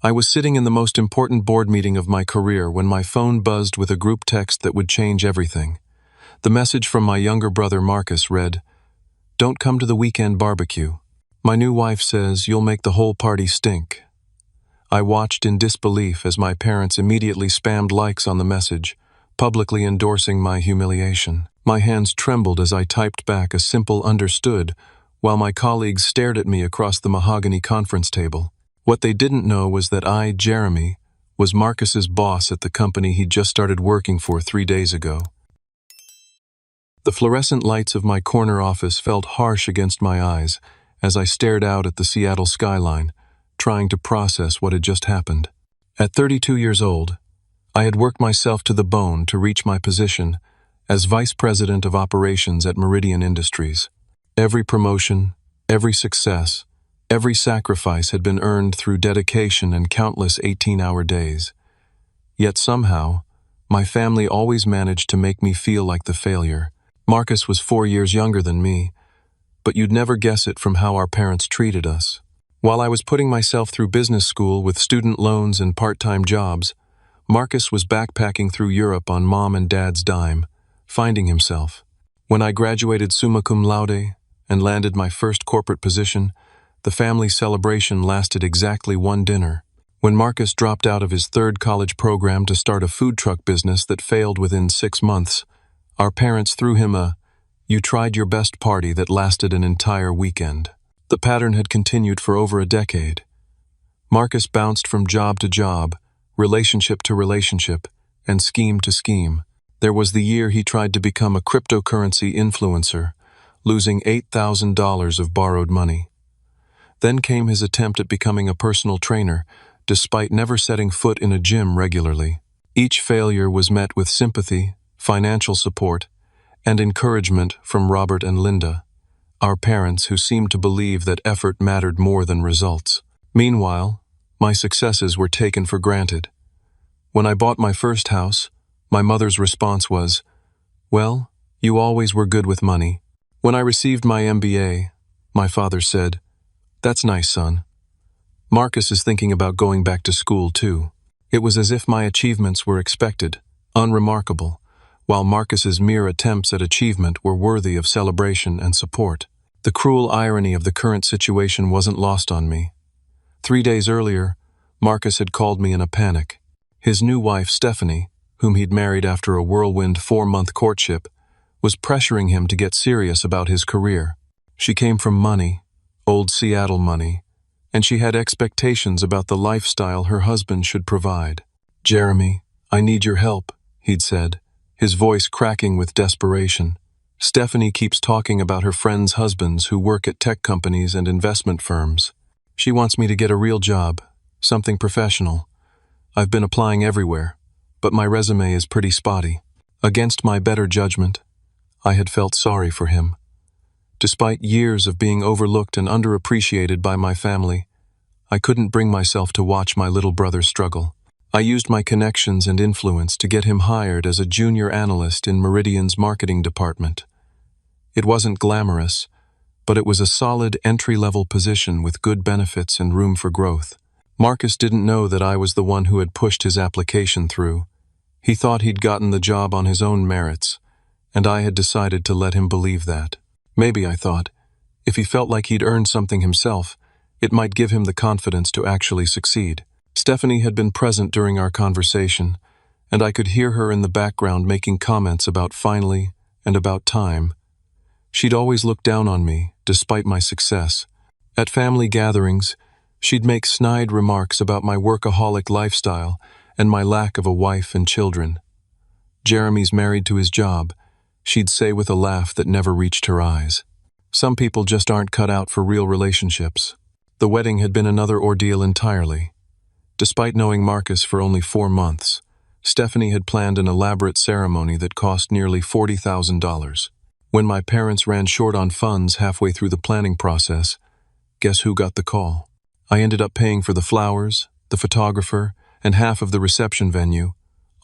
I was sitting in the most important board meeting of my career when my phone buzzed with a group text that would change everything. The message from my younger brother Marcus read, "Don't come to the weekend barbecue. My new wife says you'll make the whole party stink." I watched in disbelief as my parents immediately spammed likes on the message, publicly endorsing my humiliation. My hands trembled as I typed back a simple "understood," while my colleagues stared at me across the mahogany conference table. What they didn't know was that I, Jeremy, was Marcus's boss at the company he'd just started working for 3 days ago. The fluorescent lights of my corner office felt harsh against my eyes as I stared out at the Seattle skyline, trying to process what had just happened. At 32 years old, I had worked myself to the bone to reach my position as Vice President of Operations at Meridian Industries. Every promotion, every success, every sacrifice had been earned through dedication and countless 18-hour days. Yet somehow, my family always managed to make me feel like the failure. Marcus was 4 years younger than me, but you'd never guess it from how our parents treated us. While I was putting myself through business school with student loans and part-time jobs, Marcus was backpacking through Europe on mom and dad's dime, finding himself. When I graduated summa cum laude and landed my first corporate position, the family celebration lasted exactly one dinner. When Marcus dropped out of his third college program to start a food truck business that failed within 6 months, our parents threw him a "you tried your best" party that lasted an entire weekend. The pattern had continued for over a decade. Marcus bounced from job to job, relationship to relationship, and scheme to scheme. There was the year he tried to become a cryptocurrency influencer, losing $8,000 of borrowed money. Then came his attempt at becoming a personal trainer, despite never setting foot in a gym regularly. Each failure was met with sympathy, financial support, and encouragement from Robert and Linda, our parents who seemed to believe that effort mattered more than results. Meanwhile, my successes were taken for granted. When I bought my first house, my mother's response was, "Well, you always were good with money." When I received my MBA, my father said, "That's nice, son. Marcus is thinking about going back to school too." It was as if my achievements were expected, unremarkable, while Marcus's mere attempts at achievement were worthy of celebration and support. The cruel irony of the current situation wasn't lost on me. 3 days earlier, Marcus had called me in a panic. His new wife, Stephanie, whom he'd married after a whirlwind 4-month courtship, was pressuring him to get serious about his career. She came from money, old Seattle money, and she had expectations about the lifestyle her husband should provide. "Jeremy, I need your help," he'd said, his voice cracking with desperation. "Stephanie keeps talking about her friends' husbands who work at tech companies and investment firms. She wants me to get a real job, something professional. I've been applying everywhere, but my resume is pretty spotty." Against my better judgment, I had felt sorry for him. Despite years of being overlooked and underappreciated by my family, I couldn't bring myself to watch my little brother struggle. I used my connections and influence to get him hired as a junior analyst in Meridian's marketing department. It wasn't glamorous, but it was a solid entry-level position with good benefits and room for growth. Marcus didn't know that I was the one who had pushed his application through. He thought he'd gotten the job on his own merits, and I had decided to let him believe that. Maybe, I thought, if he felt like he'd earned something himself, it might give him the confidence to actually succeed. Stephanie had been present during our conversation, and I could hear her in the background making comments about "finally" and about time. She'd always looked down on me, despite my success. At family gatherings, she'd make snide remarks about my workaholic lifestyle and my lack of a wife and children. "Jeremy's married to his job," she'd say with a laugh that never reached her eyes. Some people just aren't cut out for real relationships. The wedding had been another ordeal entirely. Despite knowing Marcus for only 4 months, Stephanie had planned an elaborate ceremony that cost nearly $40,000. When my parents ran short on funds halfway through the planning process, guess who got the call? I ended up paying for the flowers, the photographer, and half of the reception venue,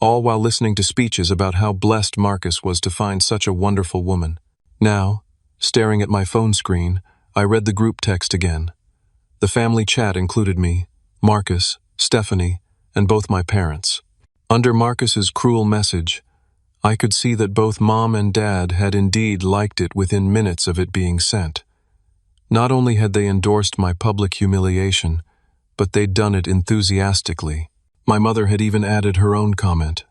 all while listening to speeches about how blessed Marcus was to find such a wonderful woman. Now, staring at my phone screen, I read the group text again. The family chat included me, Marcus, Stephanie, and both my parents. Under Marcus's cruel message, I could see that both Mom and Dad had indeed liked it within minutes of it being sent. Not only had they endorsed my public humiliation, but they'd done it enthusiastically. My mother had even added her own comment.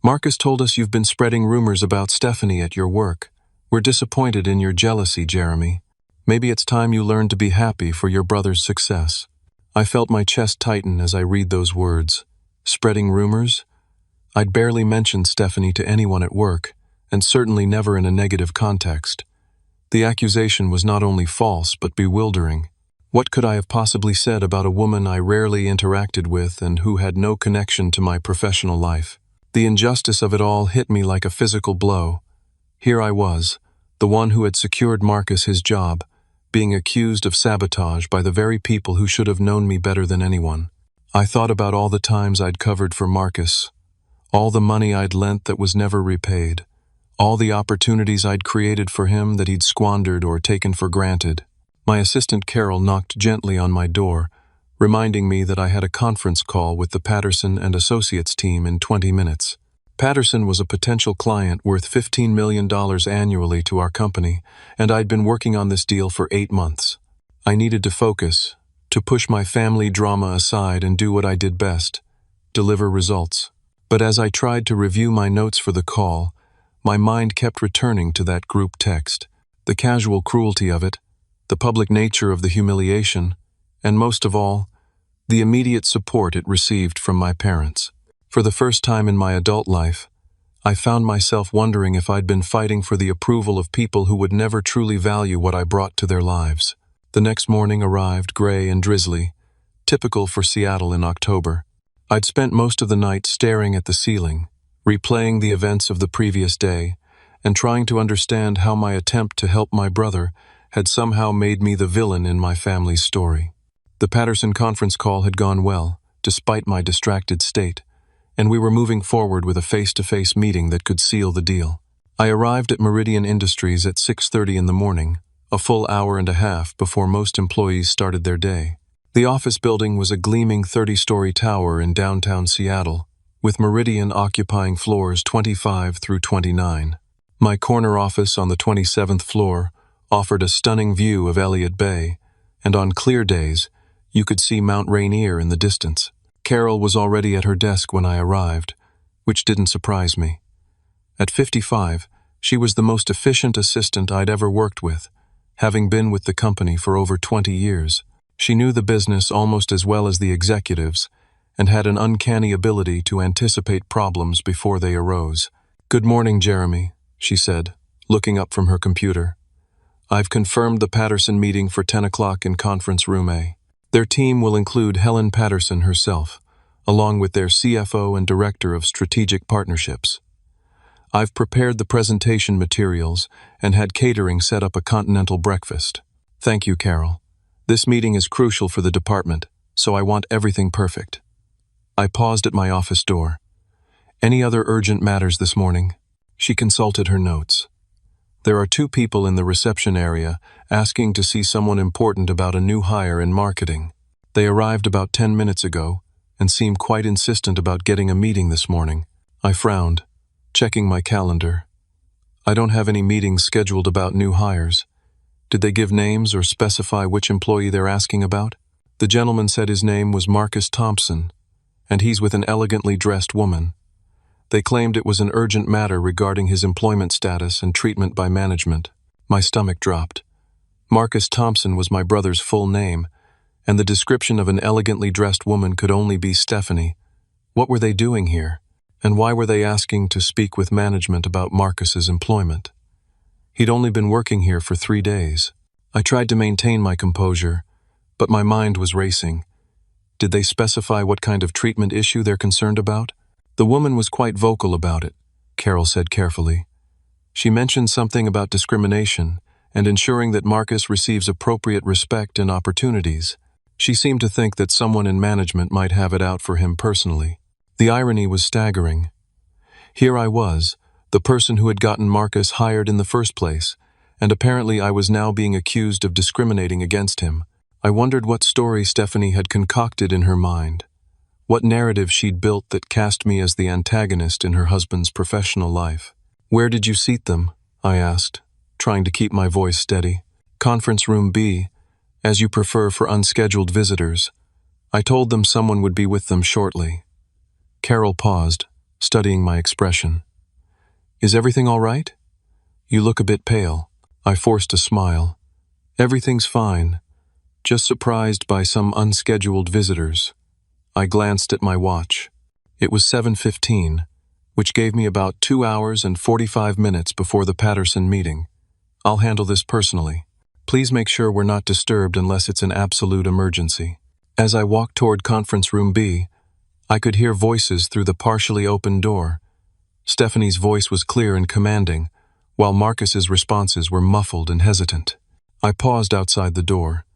Marcus told us you've been spreading rumors about Stephanie at your work. We're disappointed in your jealousy, Jeremy. Maybe it's time you learned to be happy for your brother's success. I felt my chest tighten as I read those words. Spreading rumors? I'd barely mentioned Stephanie to anyone at work, and certainly never in a negative context. The accusation was not only false, but bewildering. What could I have possibly said about a woman I rarely interacted with and who had no connection to my professional life? The injustice of it all hit me like a physical blow. Here I was, the one who had secured Marcus his job, being accused of sabotage by the very people who should have known me better than anyone. I thought about all the times I'd covered for Marcus, all the money I'd lent that was never repaid, all the opportunities I'd created for him that he'd squandered or taken for granted. My assistant Carol knocked gently on my door, reminding me that I had a conference call with the Patterson and Associates team in 20 minutes. Patterson was a potential client worth $15 million annually to our company, and I'd been working on this deal for 8 months. I needed to focus, to push my family drama aside and do what I did best, deliver results. But as I tried to review my notes for the call, my mind kept returning to that group text, the casual cruelty of it, the public nature of the humiliation, and most of all, the immediate support it received from my parents. For the first time in my adult life, I found myself wondering if I'd been fighting for the approval of people who would never truly value what I brought to their lives. The next morning arrived gray and drizzly, typical for Seattle in October. I'd spent most of the night staring at the ceiling, replaying the events of the previous day, and trying to understand how my attempt to help my brother had somehow made me the villain in my family's story. The Patterson conference call had gone well, despite my distracted state, and we were moving forward with a face-to-face meeting that could seal the deal. I arrived at Meridian Industries at 6:30 in the morning, a full hour and a half before most employees started their day. The office building was a gleaming 30-story tower in downtown Seattle, with Meridian occupying floors 25 through 29. My corner office on the 27th floor offered a stunning view of Elliott Bay, and on clear days, you could see Mount Rainier in the distance. Carol was already at her desk when I arrived, which didn't surprise me. At 55, she was the most efficient assistant I'd ever worked with, having been with the company for over 20 years. She knew the business almost as well as the executives, and had an uncanny ability to anticipate problems before they arose. "Good morning, Jeremy," she said, looking up from her computer. "I've confirmed the Patterson meeting for 10 o'clock in Conference Room A. Their team will include Helen Patterson herself, along with their CFO and Director of Strategic Partnerships. I've prepared the presentation materials and had catering set up a continental breakfast. Thank you, Carol. This meeting is crucial for the department, so I want everything perfect." I paused at my office door. "Any other urgent matters this morning?" She consulted her notes. "There are 2 people in the reception area asking to see someone important about a new hire in marketing. They arrived about 10 minutes ago and seem quite insistent about getting a meeting this morning." I frowned, checking my calendar. "I don't have any meetings scheduled about new hires. Did they give names or specify which employee they're asking about?" The gentleman said his name was Marcus Thompson, and he's with an elegantly dressed woman. They claimed it was an urgent matter regarding his employment status and treatment by management. My stomach dropped. Marcus Thompson was my brother's full name, and the description of an elegantly dressed woman could only be Stephanie. What were they doing here? And why were they asking to speak with management about Marcus's employment? He'd only been working here for 3 days. I tried to maintain my composure, but my mind was racing. Did they specify what kind of treatment issue they're concerned about? The woman was quite vocal about it, Carol said carefully. She mentioned something about discrimination and ensuring that Marcus receives appropriate respect and opportunities. She seemed to think that someone in management might have it out for him personally. The irony was staggering. Here I was, the person who had gotten Marcus hired in the first place, and apparently I was now being accused of discriminating against him. I wondered what story Stephanie had concocted in her mind. What narrative she'd built that cast me as the antagonist in her husband's professional life. "Where did you seat them?" I asked, trying to keep my voice steady. "Conference room B, as you prefer for unscheduled visitors." I told them someone would be with them shortly. Carol paused, studying my expression. "Is everything all right? You look a bit pale." I forced a smile. "Everything's fine, just surprised by some unscheduled visitors." I glanced at my watch. It was 7:15, which gave me about 2 hours and 45 minutes before the Patterson meeting. "I'll handle this personally. Please make sure we're not disturbed unless it's an absolute emergency." As I walked toward conference room B, I could hear voices through the partially opened door. Stephanie's voice was clear and commanding, while Marcus's responses were muffled and hesitant. I paused outside the door,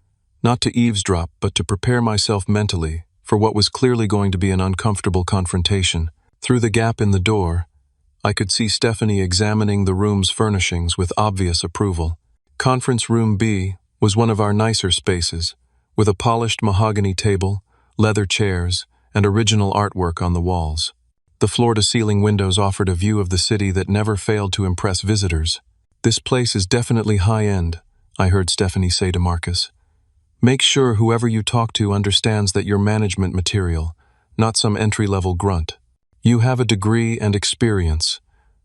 not to eavesdrop but to prepare myself mentally for what was clearly going to be an uncomfortable confrontation. Through the gap in the door, I could see Stephanie examining the room's furnishings with obvious approval. Conference room B was one of our nicer spaces, with a polished mahogany table, leather chairs, and original artwork on the walls. The floor-to-ceiling windows offered a view of the city that never failed to impress visitors. "This place is definitely high-end," I heard Stephanie say to Marcus. "Make sure whoever you talk to understands that you're management material, not some entry-level grunt. You have a degree and experience.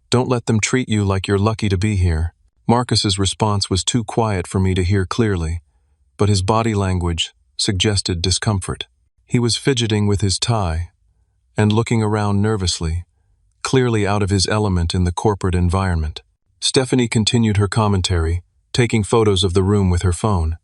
Don't let them treat you like you're lucky to be here." Marcus's response was too quiet for me to hear clearly, but his body language suggested discomfort. He was fidgeting with his tie and looking around nervously, clearly out of his element in the corporate environment. Stephanie continued her commentary, taking photos of the room with her phone.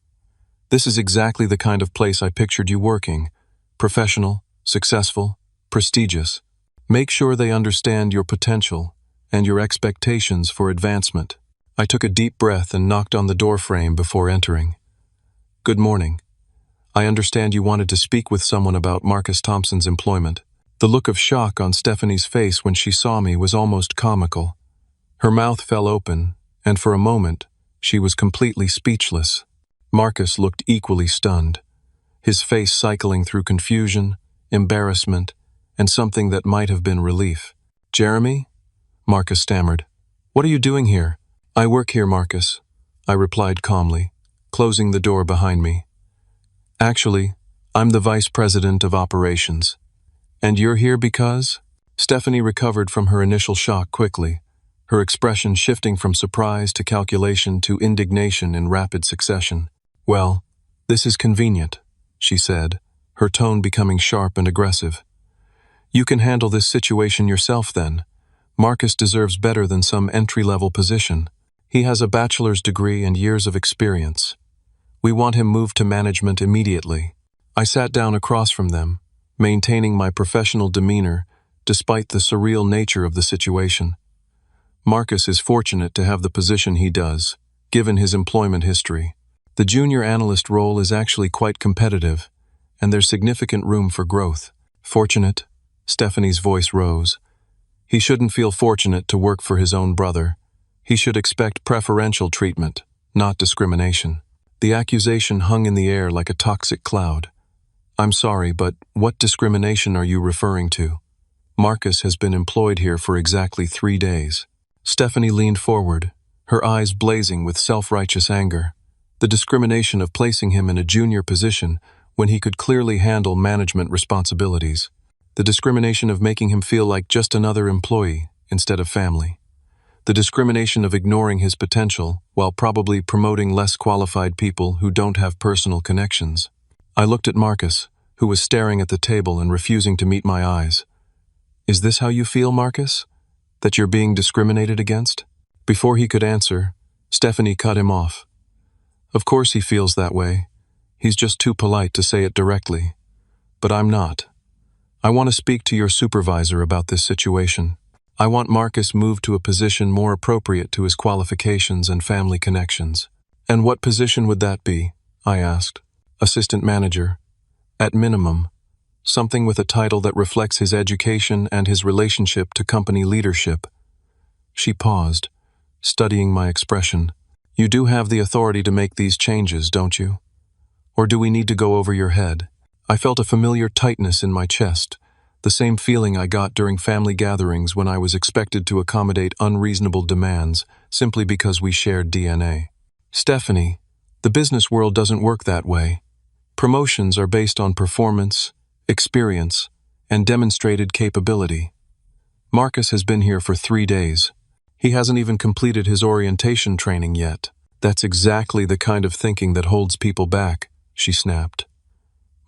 "This is exactly the kind of place I pictured you working. Professional, successful, prestigious. Make sure they understand your potential and your expectations for advancement." I took a deep breath and knocked on the doorframe before entering. "Good morning. I understand you wanted to speak with someone about Marcus Thompson's employment." The look of shock on Stephanie's face when she saw me was almost comical. Her mouth fell open, and for a moment, she was completely speechless. Marcus looked equally stunned, his face cycling through confusion, embarrassment, and something that might have been relief. "Jeremy?" Marcus stammered. "What are you doing here?" "I work here, Marcus," I replied calmly, closing the door behind me. "Actually, I'm the vice president of operations." "And you're here because?" Stephanie recovered from her initial shock quickly, her expression shifting from surprise to calculation to indignation in rapid succession. "Well, this is convenient," she said, her tone becoming sharp and aggressive. "You can handle this situation yourself then. Marcus deserves better than some entry-level position. He has a bachelor's degree and years of experience. We want him moved to management immediately." I sat down across from them, maintaining my professional demeanor despite the surreal nature of the situation. Marcus is fortunate to have the position he does, given his employment history. The junior analyst role is actually quite competitive, and there's significant room for growth. "Fortunate?" Stephanie's voice rose. "He shouldn't feel fortunate to work for his own brother. He should expect preferential treatment, not discrimination." The accusation hung in the air like a toxic cloud. "I'm sorry, but what discrimination are you referring to? Marcus has been employed here for exactly 3 days. Stephanie leaned forward, her eyes blazing with self-righteous anger. The discrimination of placing him in a junior position when he could clearly handle management responsibilities. The discrimination of making him feel like just another employee instead of family. The discrimination of ignoring his potential while probably promoting less qualified people who don't have personal connections. I looked at Marcus, who was staring at the table and refusing to meet my eyes. "Is this how you feel, Marcus? That you're being discriminated against?" Before he could answer, Stephanie cut him off. "Of course he feels that way. He's just too polite to say it directly. But I'm not. I want to speak to your supervisor about this situation. I want Marcus moved to a position more appropriate to his qualifications and family connections." "And what position would that be?" I asked. "Assistant manager. At minimum, something with a title that reflects his education and his relationship to company leadership." She paused, studying my expression. "You do have the authority to make these changes, don't you? Or do we need to go over your head?" I felt a familiar tightness in my chest, the same feeling I got during family gatherings when I was expected to accommodate unreasonable demands simply because we shared DNA. Stephanie, the business world doesn't work that way. Promotions are based on performance, experience, and demonstrated capability. Marcus has been here for 3 days. He hasn't even completed his orientation training yet. That's exactly the kind of thinking that holds people back, she snapped.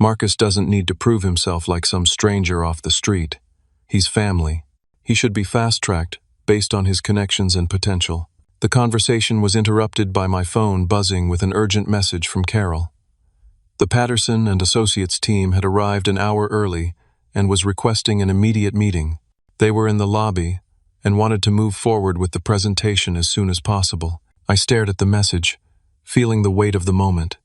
Marcus doesn't need to prove himself like some stranger off the street. He's family. He should be fast-tracked based on his connections and potential. The conversation was interrupted by my phone buzzing with an urgent message from Carol. The Patterson and Associates team had arrived an hour early and was requesting an immediate meeting. They were in the lobby and wanted to move forward with the presentation as soon as possible. I stared at the message, feeling the weight of the moment.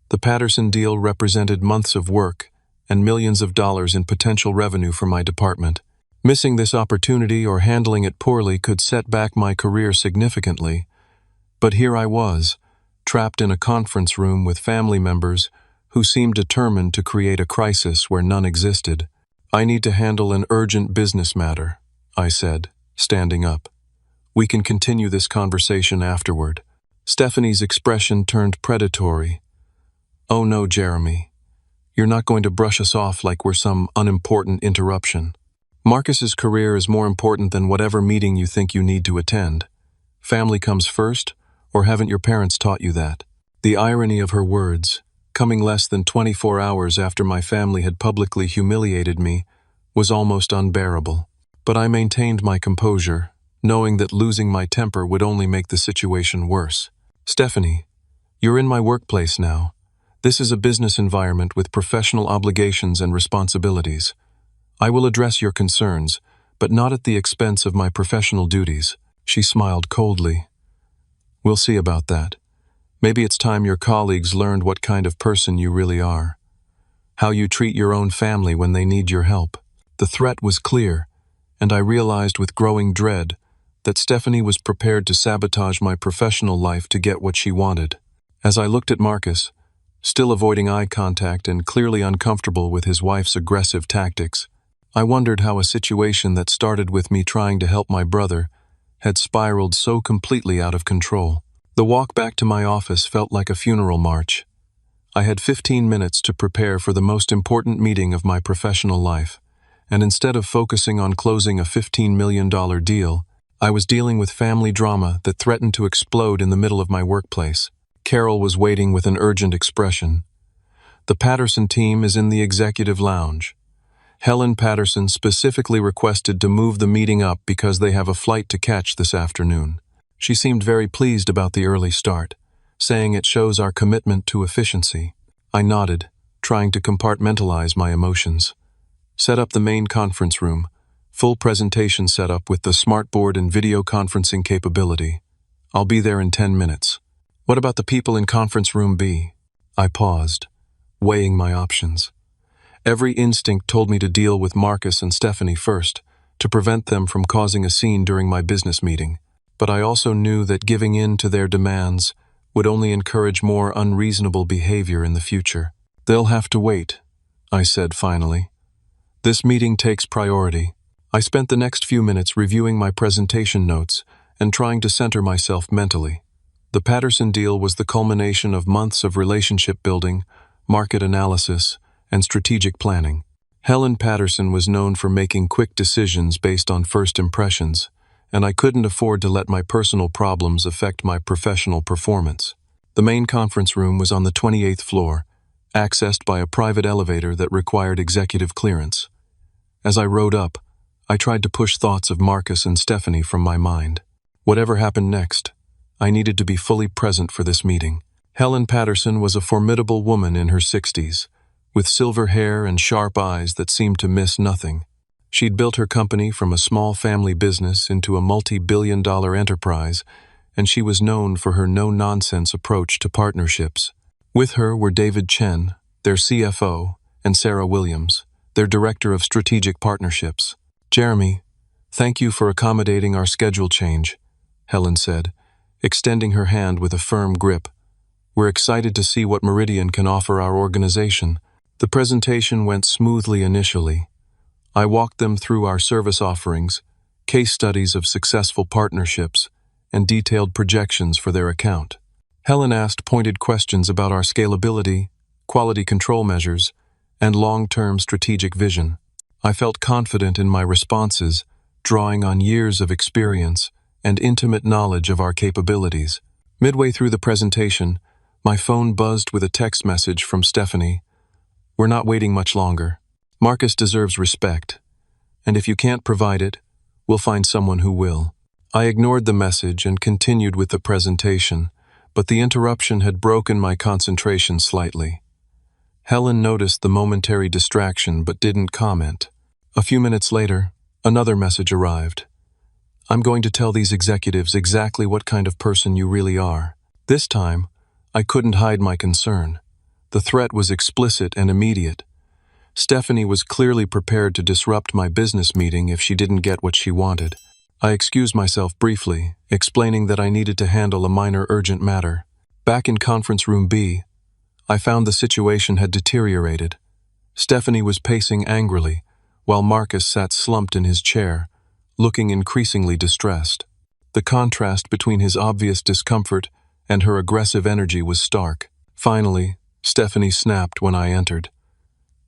The Patterson deal represented months of work and millions of dollars in potential revenue for my department. Missing this opportunity or handling it poorly could set back my career significantly. But here I was, trapped in a conference room with family members who seemed determined to create a crisis where none existed. I need to handle an urgent business matter, I said, standing up. We can continue this conversation afterward. Stephanie's expression turned predatory. Oh no, Jeremy. You're not going to brush us off like we're some unimportant interruption. Marcus's career is more important than whatever meeting you think you need to attend. Family comes first, or haven't your parents taught you that? The irony of her words, coming less than 24 hours after my family had publicly humiliated me, was almost unbearable. But I maintained my composure, knowing that losing my temper would only make the situation worse. Stephanie, you're in my workplace now. This is a business environment with professional obligations and responsibilities. I will address your concerns, but not at the expense of my professional duties. She smiled coldly. We'll see about that. Maybe it's time your colleagues learned what kind of person you really are. How you treat your own family when they need your help. The threat was clear, and I realized with growing dread that Stephanie was prepared to sabotage my professional life to get what she wanted. As I looked at Marcus, still avoiding eye contact and clearly uncomfortable with his wife's aggressive tactics, I wondered how a situation that started with me trying to help my brother had spiraled so completely out of control. The walk back to my office felt like a funeral march. I had 15 minutes to prepare for the most important meeting of my professional life, and instead of focusing on closing a $15 million deal, I was dealing with family drama that threatened to explode in the middle of my workplace. Carol was waiting with an urgent expression. The Patterson team is in the executive lounge. Helen Patterson specifically requested to move the meeting up because they have a flight to catch this afternoon. She seemed very pleased about the early start, saying it shows our commitment to efficiency. I nodded, trying to compartmentalize my emotions. Set up the main conference room, full presentation setup with the smartboard and video conferencing capability. I'll be there in 10 minutes. What about the people in conference room B? I paused, weighing my options. Every instinct told me to deal with Marcus and Stephanie first, to prevent them from causing a scene during my business meeting. But I also knew that giving in to their demands would only encourage more unreasonable behavior in the future. They'll have to wait, I said finally. This meeting takes priority. I spent the next few minutes reviewing my presentation notes and trying to center myself mentally. The Patterson deal was the culmination of months of relationship building, market analysis, and strategic planning. Helen Patterson was known for making quick decisions based on first impressions, and I couldn't afford to let my personal problems affect my professional performance. The main conference room was on the 28th floor, accessed by a private elevator that required executive clearance. As I rode up, I tried to push thoughts of Marcus and Stephanie from my mind. Whatever happened next, I needed to be fully present for this meeting. Helen Patterson was a formidable woman in her 60s, with silver hair and sharp eyes that seemed to miss nothing. She'd built her company from a small family business into a multi-billion-dollar enterprise, and she was known for her no-nonsense approach to partnerships. With her were David Chen, their CFO, and Sarah Williams, their Director of Strategic Partnerships. Jeremy, thank you for accommodating our schedule change, Helen said, extending her hand with a firm grip. We're excited to see what Meridian can offer our organization. The presentation went smoothly initially. I walked them through our service offerings, case studies of successful partnerships, and detailed projections for their account. Helen asked pointed questions about our scalability, quality control measures, and long-term strategic vision. I felt confident in my responses, drawing on years of experience and intimate knowledge of our capabilities. Midway through the presentation, my phone buzzed with a text message from Stephanie. "We're not waiting much longer. Marcus deserves respect, and if you can't provide it, we'll find someone who will." I ignored the message and continued with the presentation, but the interruption had broken my concentration slightly. Helen noticed the momentary distraction but didn't comment. A few minutes later, another message arrived. "I'm going to tell these executives exactly what kind of person you really are." This time, I couldn't hide my concern. The threat was explicit and immediate. Stephanie was clearly prepared to disrupt my business meeting if she didn't get what she wanted. I excused myself briefly, explaining that I needed to handle a minor urgent matter. Back in conference room B, I found the situation had deteriorated. Stephanie was pacing angrily, while Marcus sat slumped in his chair, looking increasingly distressed. The contrast between his obvious discomfort and her aggressive energy was stark. Finally, Stephanie snapped when I entered.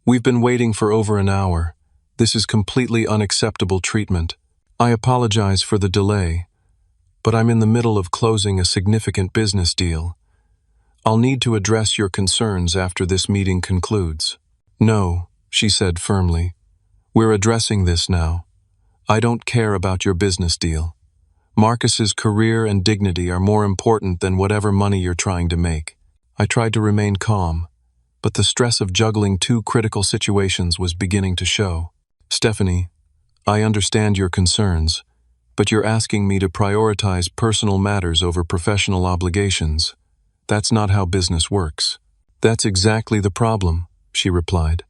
"We've been waiting for over an hour. This is completely unacceptable treatment. I apologize for the delay, but I'm in the middle of closing a significant business deal. I'll need to address your concerns after this meeting concludes." "No," she said firmly. "We're addressing this now. I don't care about your business deal. Marcus's career and dignity are more important than whatever money you're trying to make." I tried to remain calm, but the stress of juggling two critical situations was beginning to show. "Stephanie, I understand your concerns, but you're asking me to prioritize personal matters over professional obligations. That's not how business works." "That's exactly the problem," she replied.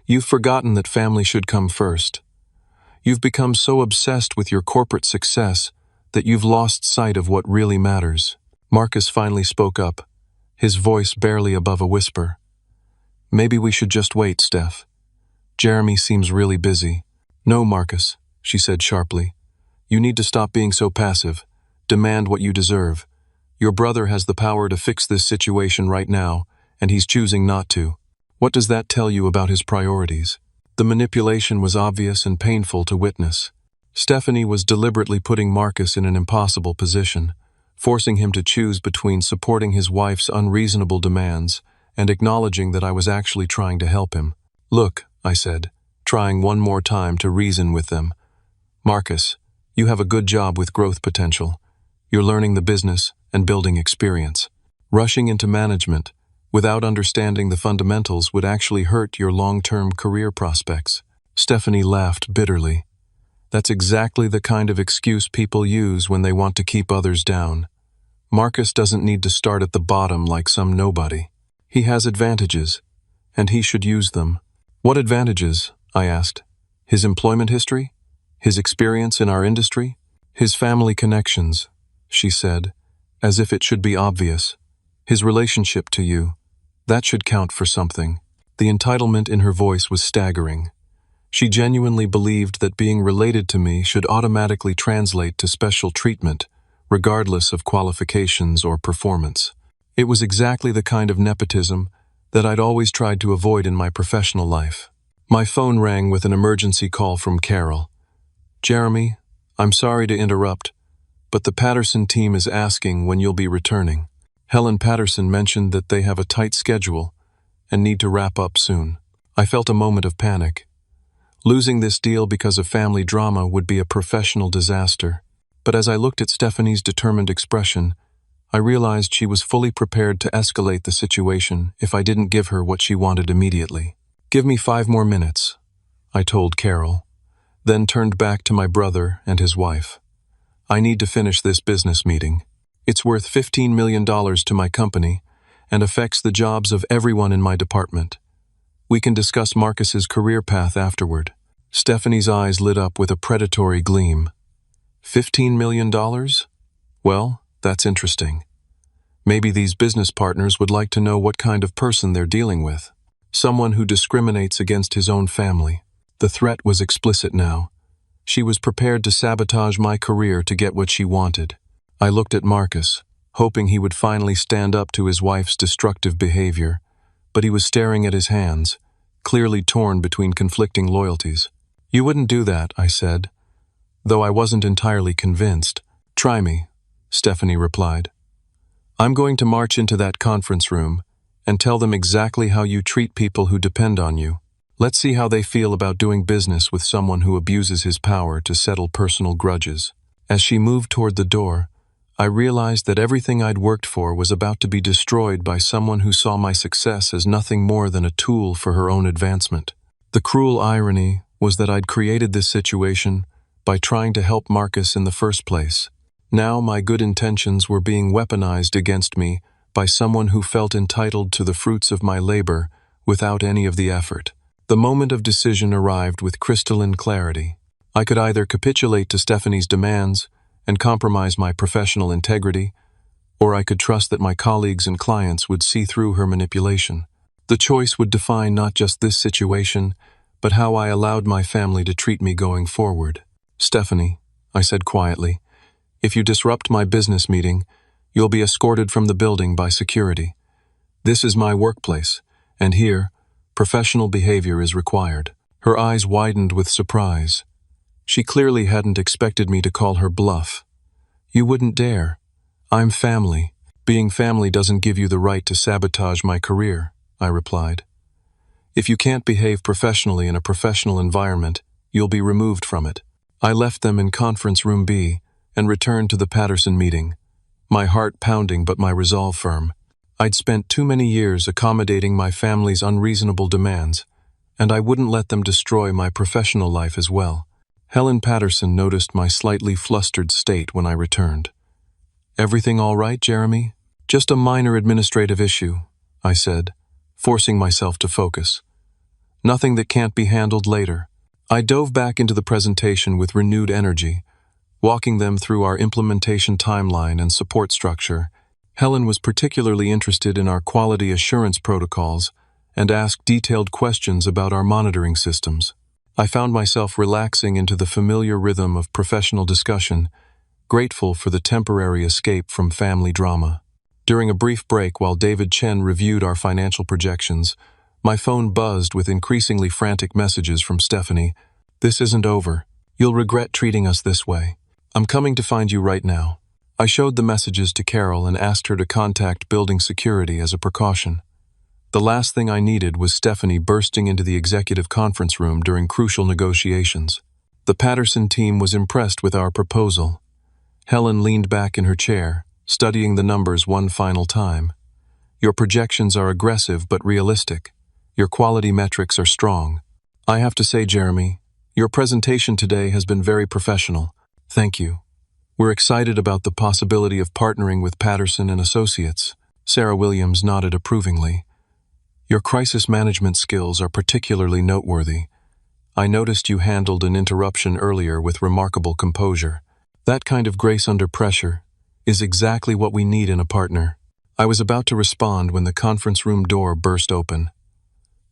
"You've forgotten that family should come first. You've become so obsessed with your corporate success that you've lost sight of what really matters." Marcus finally spoke up, his voice barely above a whisper. "Maybe we should just wait, Steph. Jeremy seems really busy." "No, Marcus," she said sharply. "You need to stop being so passive. Demand what you deserve. Your brother has the power to fix this situation right now, and he's choosing not to. What does that tell you about his priorities?" The manipulation was obvious and painful to witness. Stephanie was deliberately putting Marcus in an impossible position, forcing him to choose between supporting his wife's unreasonable demands and acknowledging that I was actually trying to help him. "Look," I said, trying one more time to reason with them. "Marcus, you have a good job with growth potential. You're learning the business and building experience. Rushing into management without understanding the fundamentals would actually hurt your long-term career prospects." Stephanie laughed bitterly. "That's exactly the kind of excuse people use when they want to keep others down. Marcus doesn't need to start at the bottom like some nobody. He has advantages, and he should use them." "What advantages?" I asked. "His employment history? His experience in our industry?" "His family connections," she said, as if it should be obvious. "His relationship to you. That should count for something." The entitlement in her voice was staggering. She genuinely believed that being related to me should automatically translate to special treatment, regardless of qualifications or performance. It was exactly the kind of nepotism that I'd always tried to avoid in my professional life. My phone rang with an emergency call from Carol. "Jeremy, I'm sorry to interrupt, but the Patterson team is asking when you'll be returning. Helen Patterson mentioned that they have a tight schedule and need to wrap up soon." I felt a moment of panic. Losing this deal because of family drama would be a professional disaster. But as I looked at Stephanie's determined expression, I realized she was fully prepared to escalate the situation if I didn't give her what she wanted immediately. "Give me 5 more minutes," I told Carol, then turned back to my brother and his wife. "I need to finish this business meeting. It's worth $15 million to my company and affects the jobs of everyone in my department. We can discuss Marcus's career path afterward." Stephanie's eyes lit up with a predatory gleam. $15 million? Well, that's interesting. Maybe these business partners would like to know what kind of person they're dealing with. someone who discriminates against his own family. The threat was explicit now. She was prepared to sabotage my career to get what she wanted. I looked at Marcus, hoping he would finally stand up to his wife's destructive behavior, but he was staring at his hands, clearly torn between conflicting loyalties. "You wouldn't do that," I said, though I wasn't entirely convinced. "Try me," Stephanie replied. "I'm going to march into that conference room and tell them exactly how you treat people who depend on you. Let's see how they feel about doing business with someone who abuses his power to settle personal grudges." As she moved toward the door, I realized that everything I'd worked for was about to be destroyed by someone who saw my success as nothing more than a tool for her own advancement. The cruel irony was that I'd created this situation by trying to help Marcus in the first place. Now my good intentions were being weaponized against me by someone who felt entitled to the fruits of my labor without any of the effort. The moment of decision arrived with crystalline clarity. I could either capitulate to Stephanie's demands and compromise my professional integrity, or I could trust that my colleagues and clients would see through her manipulation. The choice would define not just this situation, but how I allowed my family to treat me going forward. "Stephanie," I said quietly, "if you disrupt my business meeting, you'll be escorted from the building by security. This is my workplace, and here, professional behavior is required." Her eyes widened with surprise. She clearly hadn't expected me to call her bluff. "You wouldn't dare. I'm family. Being family doesn't give you the right to sabotage my career," I replied. "If you can't behave professionally in a professional environment, you'll be removed from it." I left them in conference room B and returned to the Patterson meeting, my heart pounding but my resolve firm. I'd spent too many years accommodating my family's unreasonable demands, and I wouldn't let them destroy my professional life as well. Helen Patterson noticed my slightly flustered state when I returned. "Everything all right, Jeremy?" "Just a minor administrative issue," I said, forcing myself to focus. "Nothing that can't be handled later." I dove back into the presentation with renewed energy, walking them through our implementation timeline and support structure. Helen was particularly interested in our quality assurance protocols and asked detailed questions about our monitoring systems. I found myself relaxing into the familiar rhythm of professional discussion, grateful for the temporary escape from family drama. During a brief break while David Chen reviewed our financial projections, my phone buzzed with increasingly frantic messages from Stephanie. "This isn't over. You'll regret treating us this way. I'm coming to find you right now." I showed the messages to Carol and asked her to contact building security as a precaution. The last thing I needed was Stephanie bursting into the executive conference room during crucial negotiations. The Patterson team was impressed with our proposal. Helen leaned back in her chair, studying the numbers one final time. "Your projections are aggressive but realistic. Your quality metrics are strong. I have to say, Jeremy, your presentation today has been very professional. Thank you. We're excited about the possibility of partnering with Patterson and Associates." Sarah Williams nodded approvingly. "Your crisis management skills are particularly noteworthy. I noticed you handled an interruption earlier with remarkable composure. That kind of grace under pressure is exactly what we need in a partner." I was about to respond when the conference room door burst open.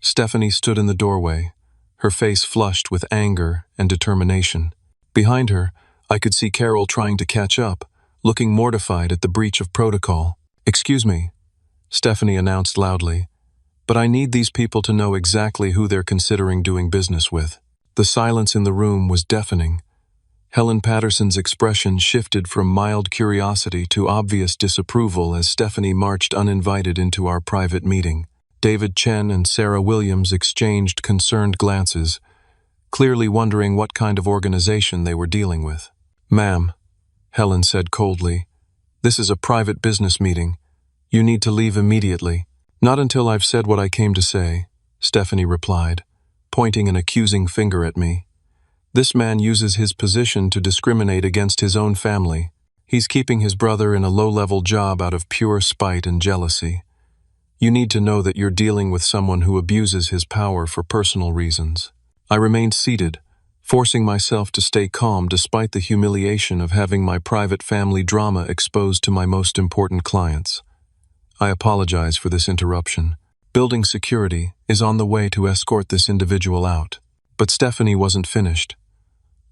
Stephanie stood in the doorway, her face flushed with anger and determination. Behind her, I could see Carol trying to catch up, looking mortified at the breach of protocol. "Excuse me," Stephanie announced loudly, "but I need these people to know exactly who they're considering doing business with." The silence in the room was deafening. Helen Patterson's expression shifted from mild curiosity to obvious disapproval as Stephanie marched uninvited into our private meeting. David Chen and Sarah Williams exchanged concerned glances, clearly wondering what kind of organization they were dealing with. "Ma'am," Helen said coldly, "this is a private business meeting. You need to leave immediately." "Not until I've said what I came to say," Stephanie replied, pointing an accusing finger at me. "This man uses his position to discriminate against his own family. He's keeping his brother in a low-level job out of pure spite and jealousy. You need to know that you're dealing with someone who abuses his power for personal reasons." I remained seated, forcing myself to stay calm despite the humiliation of having my private family drama exposed to my most important clients. "I apologize for this interruption." Building security is on the way to escort this individual out. But Stephanie wasn't finished.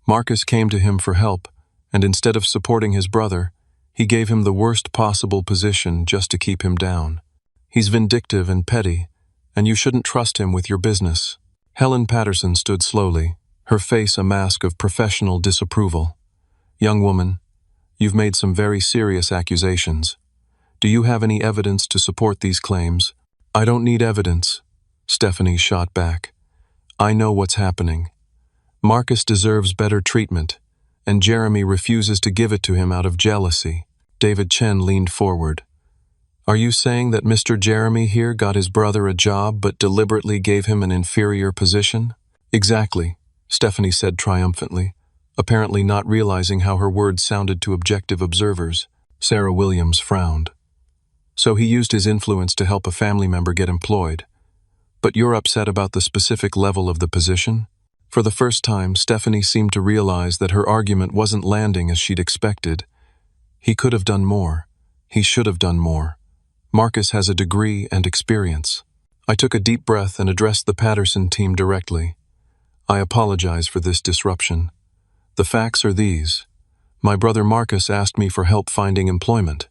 Marcus came to him for help, and instead of supporting his brother, he gave him the worst possible position just to keep him down. He's vindictive and petty, and you shouldn't trust him with your business. Helen Patterson stood slowly, her face a mask of professional disapproval. Young woman, you've made some very serious accusations. Do you have any evidence to support these claims? I don't need evidence, Stephanie shot back. I know what's happening. Marcus deserves better treatment, and Jeremy refuses to give it to him out of jealousy. David Chen leaned forward. Are you saying that Mr. Jeremy here got his brother a job but deliberately gave him an inferior position? Exactly, Stephanie said triumphantly, apparently not realizing how her words sounded to objective observers. Sarah Williams frowned. So he used his influence to help a family member get employed. But you're upset about the specific level of the position? For the first time, Stephanie seemed to realize that her argument wasn't landing as she'd expected. He could have done more. He should have done more. Marcus has a degree and experience. I took a deep breath and addressed the Patterson team directly. I apologize for this disruption. The facts are these. My brother Marcus asked me for help finding employment.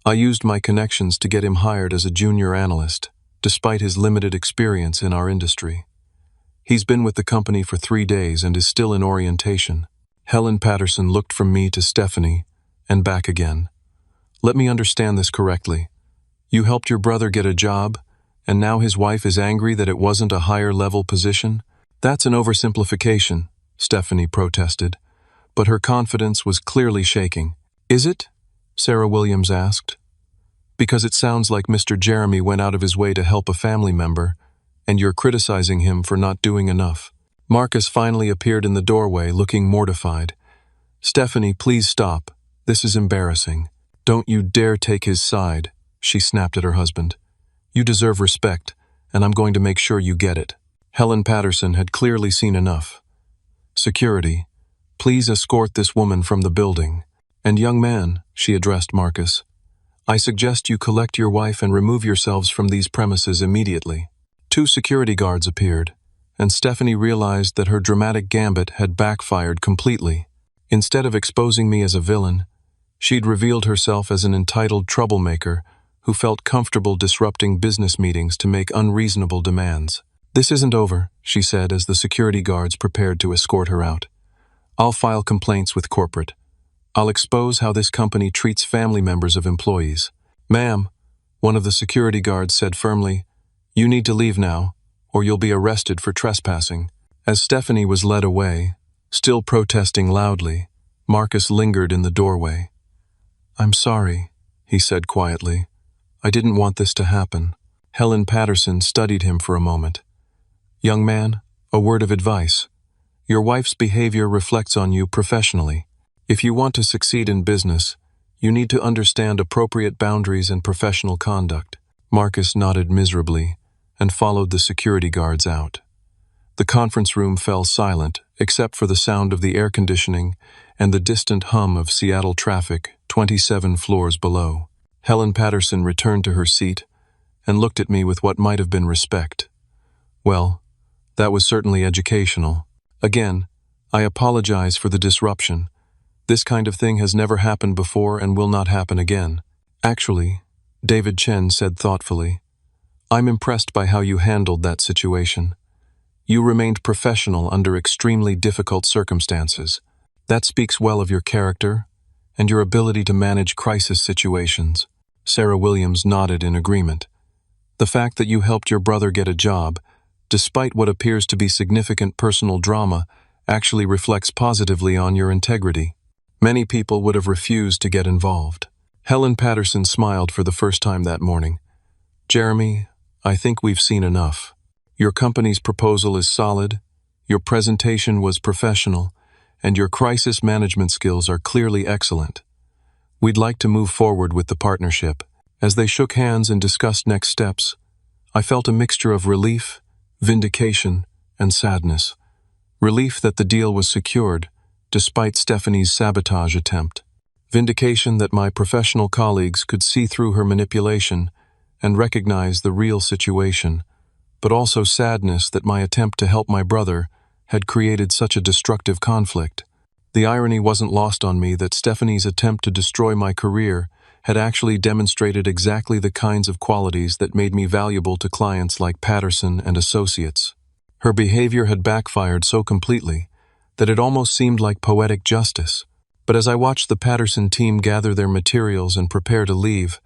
I used my connections to get him hired as a junior analyst, despite his limited experience in our industry. He's been with the company for 3 days and is still in orientation. Helen Patterson looked from me to Stephanie and back again. Let me understand this correctly. You helped your brother get a job, and now his wife is angry that it wasn't a higher-level position? That's an oversimplification, Stephanie protested, but her confidence was clearly shaking. Is it? Sarah Williams asked. Because it sounds like Mr. Jeremy went out of his way to help a family member, and you're criticizing him for not doing enough. Marcus finally appeared in the doorway, looking mortified. Stephanie, please stop. This is embarrassing. Don't you dare take his side, she snapped at her husband. You deserve respect, and I'm going to make sure you get it. Helen Patterson had clearly seen enough. Security, please escort this woman from the building. And young man, she addressed Marcus, I suggest you collect your wife and remove yourselves from these premises immediately. 2 security guards appeared, and Stephanie realized that her dramatic gambit had backfired completely. Instead of exposing me as a villain, she'd revealed herself as an entitled troublemaker who felt comfortable disrupting business meetings to make unreasonable demands. This isn't over, she said as the security guards prepared to escort her out. I'll file complaints with corporate. I'll expose how this company treats family members of employees. Ma'am, one of the security guards said firmly, you need to leave now, or you'll be arrested for trespassing. As Stephanie was led away, still protesting loudly, Marcus lingered in the doorway. I'm sorry, he said quietly. I didn't want this to happen. Helen Patterson studied him for a moment. Young man, a word of advice. Your wife's behavior reflects on you professionally. If you want to succeed in business, you need to understand appropriate boundaries and professional conduct. Marcus nodded miserably and followed the security guards out. The conference room fell silent, except for the sound of the air conditioning and the distant hum of Seattle traffic 27 floors below. Helen Patterson returned to her seat and looked at me with what might have been respect. Well, that was certainly educational. Again, I apologize for the disruption. This kind of thing has never happened before and will not happen again. Actually, David Chen said thoughtfully, I'm impressed by how you handled that situation. You remained professional under extremely difficult circumstances. That speaks well of your character and your ability to manage crisis situations. Sarah Williams nodded in agreement. The fact that you helped your brother get a job, despite what appears to be significant personal drama, actually reflects positively on your integrity. Many people would have refused to get involved. Helen Patterson smiled for the first time that morning. Jeremy, I think we've seen enough. Your company's proposal is solid, your presentation was professional, and your crisis management skills are clearly excellent. We'd like to move forward with the partnership. As they shook hands and discussed next steps, I felt a mixture of relief, vindication, and sadness. Relief that the deal was secured, despite Stephanie's sabotage attempt. Vindication that my professional colleagues could see through her manipulation and recognize the real situation, but also sadness that my attempt to help my brother had created such a destructive conflict. The irony wasn't lost on me that Stephanie's attempt to destroy my career had actually demonstrated exactly the kinds of qualities that made me valuable to clients like Patterson and Associates. Her behavior had backfired so completely that it almost seemed like poetic justice. But as I watched the Patterson team gather their materials and prepare to leave,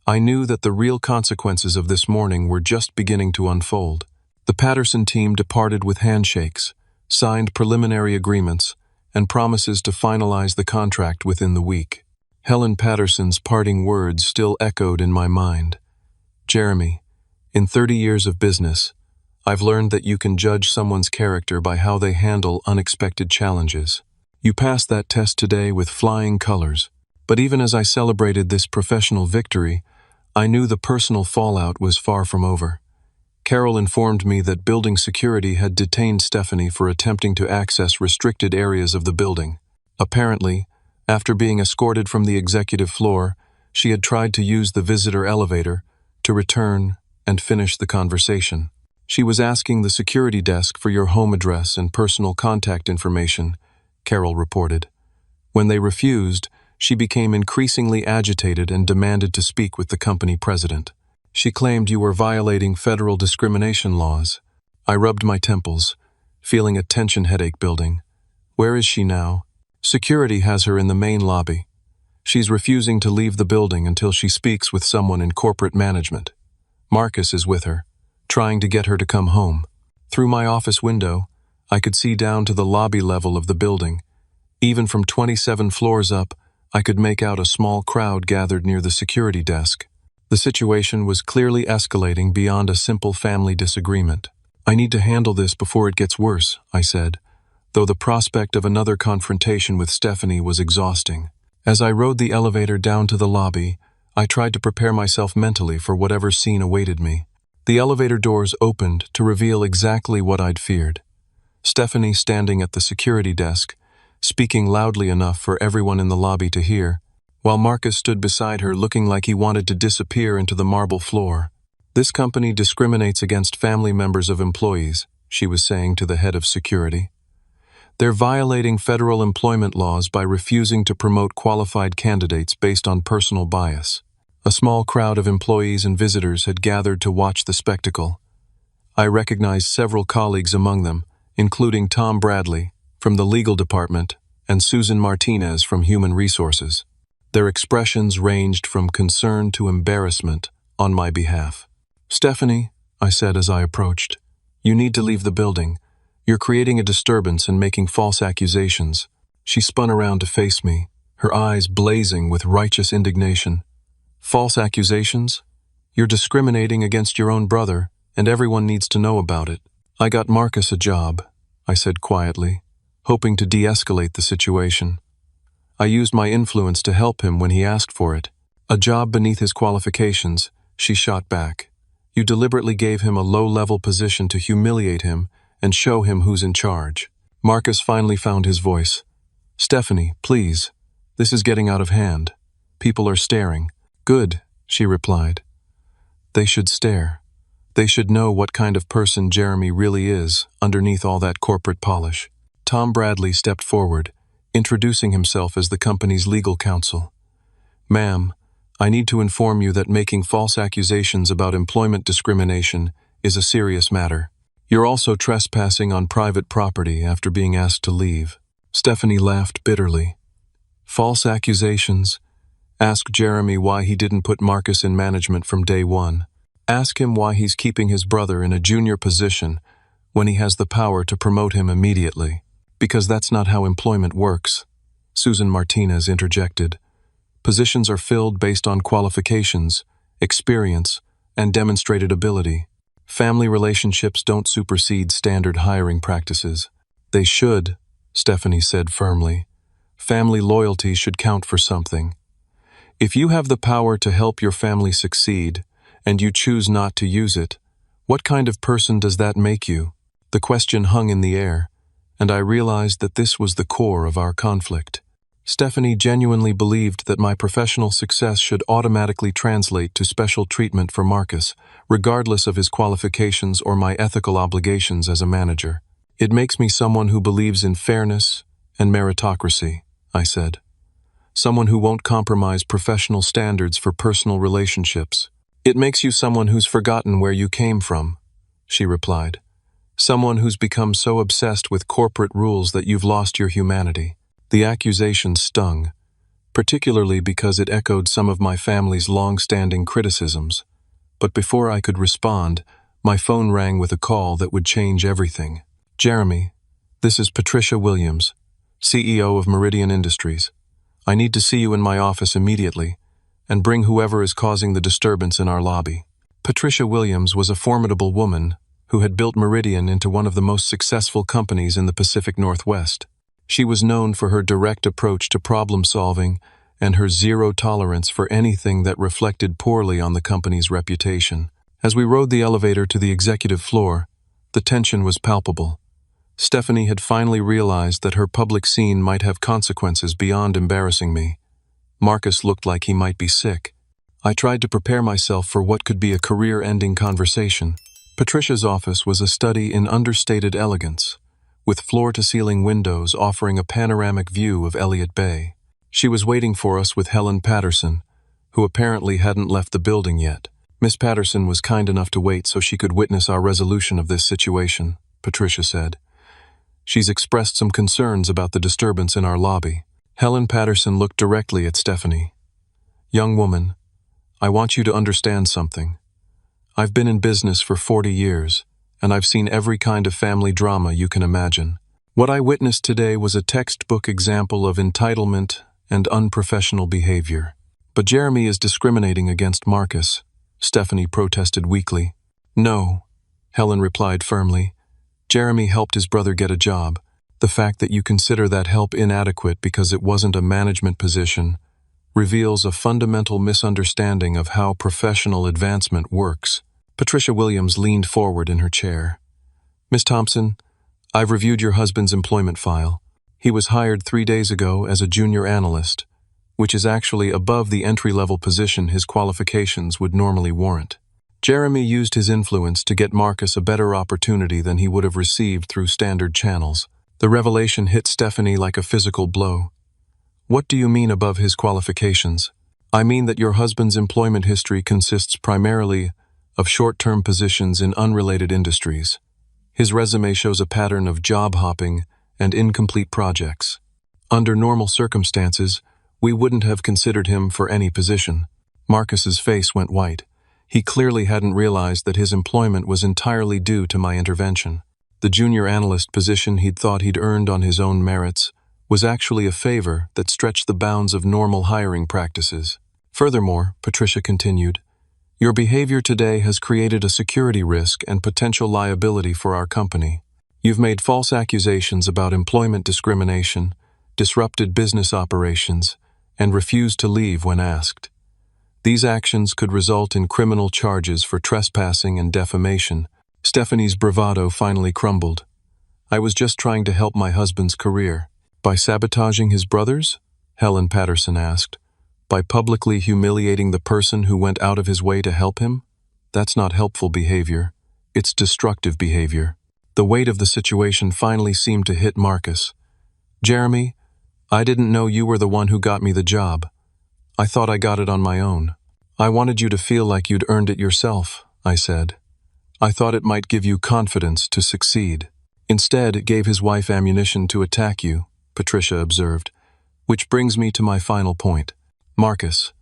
I knew that the real consequences of this morning were just beginning to unfold. The Patterson team departed with handshakes, signed preliminary agreements, and promises to finalize the contract within the week. Helen Patterson's parting words still echoed in my mind. "Jeremy, in 30 years of business, I've learned that you can judge someone's character by how they handle unexpected challenges. You passed that test today with flying colors, but even as I celebrated this professional victory, I knew the personal fallout was far from over. Carol informed me that building security had detained Stephanie for attempting to access restricted areas of the building. Apparently, after being escorted from the executive floor, she had tried to use the visitor elevator to return and finish the conversation. She was asking the security desk for your home address and personal contact information," Carol reported. When they refused, she became increasingly agitated and demanded to speak with the company president. She claimed you were violating federal discrimination laws. I rubbed my temples, feeling a tension headache building. "Where is she now?" "Security has her in the main lobby. She's refusing to leave the building until she speaks with someone in corporate management. Marcus is with her, trying to get her to come home." Through my office window, I could see down to the lobby level of the building. Even from 27 floors up, I could make out a small crowd gathered near the security desk. The situation was clearly escalating beyond a simple family disagreement. "I need to handle this before it gets worse," I said, though the prospect of another confrontation with Stephanie was exhausting. As I rode the elevator down to the lobby, I tried to prepare myself mentally for whatever scene awaited me. The elevator doors opened to reveal exactly what I'd feared. Stephanie standing at the security desk, speaking loudly enough for everyone in the lobby to hear, while Marcus stood beside her looking like he wanted to disappear into the marble floor. "This company discriminates against family members of employees," she was saying to the head of security. "They're violating federal employment laws by refusing to promote qualified candidates based on personal bias." A small crowd of employees and visitors had gathered to watch the spectacle. I recognized several colleagues among them, including Tom Bradley from the legal department and Susan Martinez from Human Resources. Their expressions ranged from concern to embarrassment on my behalf. "Stephanie," I said as I approached, "you need to leave the building. You're creating a disturbance and making false accusations." She spun around to face me, her eyes blazing with righteous indignation. "False accusations? You're discriminating against your own brother, and everyone needs to know about it." "I got Marcus a job," I said quietly, hoping to de-escalate the situation. "I used my influence to help him when he asked for it." "A job beneath his qualifications," she shot back. "You deliberately gave him a low-level position to humiliate him and show him who's in charge." Marcus finally found his voice. "Stephanie, please. This is getting out of hand. People are staring." "Good," she replied. "They should stare. They should know what kind of person Jeremy really is underneath all that corporate polish." Tom Bradley stepped forward, introducing himself as the company's legal counsel. "Ma'am, I need to inform you that making false accusations about employment discrimination is a serious matter. You're also trespassing on private property after being asked to leave." Stephanie laughed bitterly. "False accusations? Ask Jeremy why he didn't put Marcus in management from day one. Ask him why he's keeping his brother in a junior position when he has the power to promote him immediately. Because that's not how employment works," Susan Martinez interjected. "Positions are filled based on qualifications, experience, and demonstrated ability. Family relationships don't supersede standard hiring practices." "They should," Stephanie said firmly. "Family loyalty should count for something. If you have the power to help your family succeed, and you choose not to use it, what kind of person does that make you?" The question hung in the air, and I realized that this was the core of our conflict. Stephanie genuinely believed that my professional success should automatically translate to special treatment for Marcus, regardless of his qualifications or my ethical obligations as a manager. It makes me someone who believes in fairness and meritocracy, I said. Someone who won't compromise professional standards for personal relationships. It makes you someone who's forgotten where you came from, she replied. Someone who's become so obsessed with corporate rules that you've lost your humanity. The accusation stung, particularly because it echoed some of my family's long-standing criticisms. But before I could respond, my phone rang with a call that would change everything. Jeremy, this is Patricia Williams, CEO of Meridian Industries. I need to see you in my office immediately, and bring whoever is causing the disturbance in our lobby. Patricia Williams was a formidable woman who had built Meridian into one of the most successful companies in the Pacific Northwest. She was known for her direct approach to problem-solving and her zero tolerance for anything that reflected poorly on the company's reputation. As we rode the elevator to the executive floor, the tension was palpable. Stephanie had finally realized that her public scene might have consequences beyond embarrassing me. Marcus looked like he might be sick. I tried to prepare myself for what could be a career-ending conversation. Patricia's office was a study in understated elegance, with floor-to-ceiling windows offering a panoramic view of Elliott Bay. She was waiting for us with Helen Patterson, who apparently hadn't left the building yet. Miss Patterson was kind enough to wait so she could witness our resolution of this situation, Patricia said. She's expressed some concerns about the disturbance in our lobby. Helen Patterson looked directly at Stephanie. Young woman, I want you to understand something. I've been in business for 40 years, and I've seen every kind of family drama you can imagine. What I witnessed today was a textbook example of entitlement and unprofessional behavior. But Jeremy is discriminating against Marcus, Stephanie protested weakly. No, Helen replied firmly. Jeremy helped his brother get a job. The fact that you consider that help inadequate because it wasn't a management position reveals a fundamental misunderstanding of how professional advancement works. Patricia Williams leaned forward in her chair. Miss Thompson, I've reviewed your husband's employment file. He was hired 3 days ago as a junior analyst, which is actually above the entry-level position his qualifications would normally warrant. Jeremy used his influence to get Marcus a better opportunity than he would have received through standard channels. The revelation hit Stephanie like a physical blow. What do you mean above his qualifications? I mean that your husband's employment history consists primarily of short-term positions in unrelated industries. His resume shows a pattern of job hopping and incomplete projects. Under normal circumstances, we wouldn't have considered him for any position. Marcus's face went white. He clearly hadn't realized that his employment was entirely due to my intervention. The junior analyst position he'd thought he'd earned on his own merits was actually a favor that stretched the bounds of normal hiring practices. Furthermore, Patricia continued, your behavior today has created a security risk and potential liability for our company. You've made false accusations about employment discrimination, disrupted business operations, and refused to leave when asked. These actions could result in criminal charges for trespassing and defamation. Stephanie's bravado finally crumbled. I was just trying to help my husband's career. By sabotaging his brother's? Helen Patterson asked. By publicly humiliating the person who went out of his way to help him? That's not helpful behavior. It's destructive behavior. The weight of the situation finally seemed to hit Marcus. Jeremy, I didn't know you were the one who got me the job. I thought I got it on my own. I wanted you to feel like you'd earned it yourself, I said. I thought it might give you confidence to succeed. Instead, it gave his wife ammunition to attack you, Patricia observed. Which brings me to my final point. Marcus,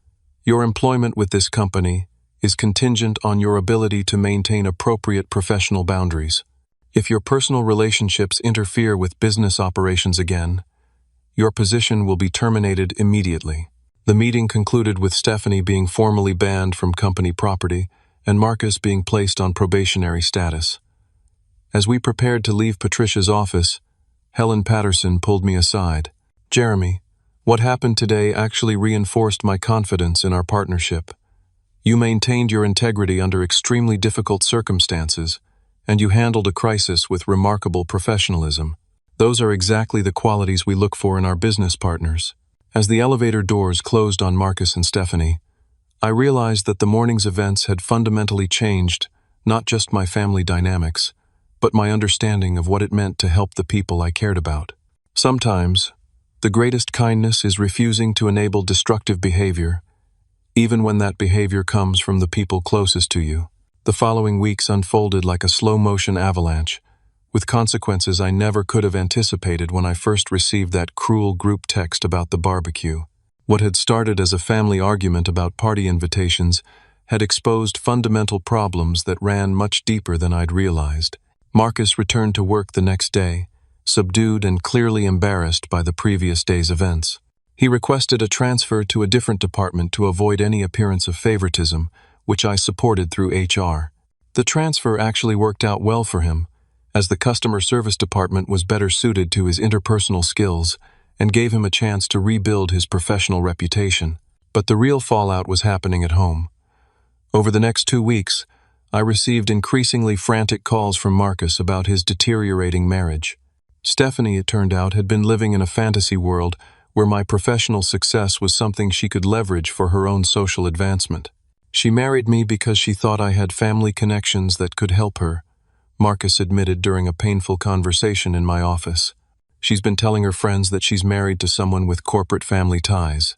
your employment with this company is contingent on your ability to maintain appropriate professional boundaries. If your personal relationships interfere with business operations again, your position will be terminated immediately. The meeting concluded with Stephanie being formally banned from company property and Marcus being placed on probationary status. As we prepared to leave Patricia's office, Helen Patterson pulled me aside. Jeremy, what happened today actually reinforced my confidence in our partnership. You maintained your integrity under extremely difficult circumstances, and you handled a crisis with remarkable professionalism. Those are exactly the qualities we look for in our business partners. As the elevator doors closed on Marcus and Stephanie, I realized that the morning's events had fundamentally changed not just my family dynamics, but my understanding of what it meant to help the people I cared about. Sometimes, the greatest kindness is refusing to enable destructive behavior, even when that behavior comes from the people closest to you. The following weeks unfolded like a slow-motion avalanche, with consequences I never could have anticipated when I first received that cruel group text about the barbecue. What had started as a family argument about party invitations had exposed fundamental problems that ran much deeper than I'd realized. Marcus returned to work the next day, subdued and clearly embarrassed by the previous day's events. He requested a transfer to a different department to avoid any appearance of favoritism, which I supported through HR. The transfer actually worked out well for him, as the customer service department was better suited to his interpersonal skills and gave him a chance to rebuild his professional reputation. But the real fallout was happening at home. Over the next 2 weeks, I received increasingly frantic calls from Marcus about his deteriorating marriage. Stephanie, it turned out, had been living in a fantasy world where my professional success was something she could leverage for her own social advancement. She married me because she thought I had family connections that could help her, Marcus admitted during a painful conversation in my office. She's been telling her friends that she's married to someone with corporate family ties.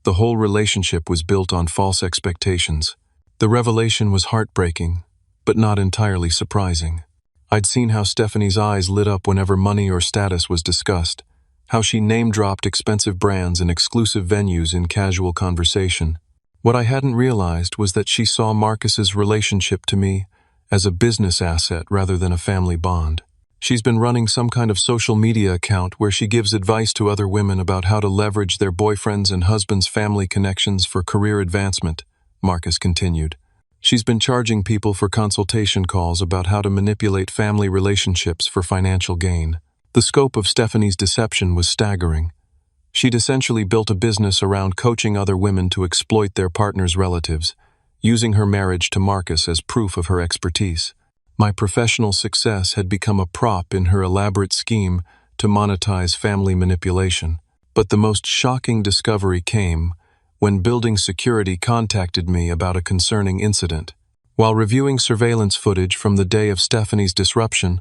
The whole relationship was built on false expectations. The revelation was heartbreaking, but not entirely surprising. I'd seen how Stephanie's eyes lit up whenever money or status was discussed, how she name-dropped expensive brands and exclusive venues in casual conversation. What I hadn't realized was that she saw Marcus's relationship to me as a business asset rather than a family bond. She's been running some kind of social media account where she gives advice to other women about how to leverage their boyfriends' and husbands' family connections for career advancement, Marcus continued. She's been charging people for consultation calls about how to manipulate family relationships for financial gain. The scope of Stephanie's deception was staggering. She'd essentially built a business around coaching other women to exploit their partner's relatives, using her marriage to Marcus as proof of her expertise. My professional success had become a prop in her elaborate scheme to monetize family manipulation. But the most shocking discovery came when building security contacted me about a concerning incident. While reviewing surveillance footage from the day of Stephanie's disruption,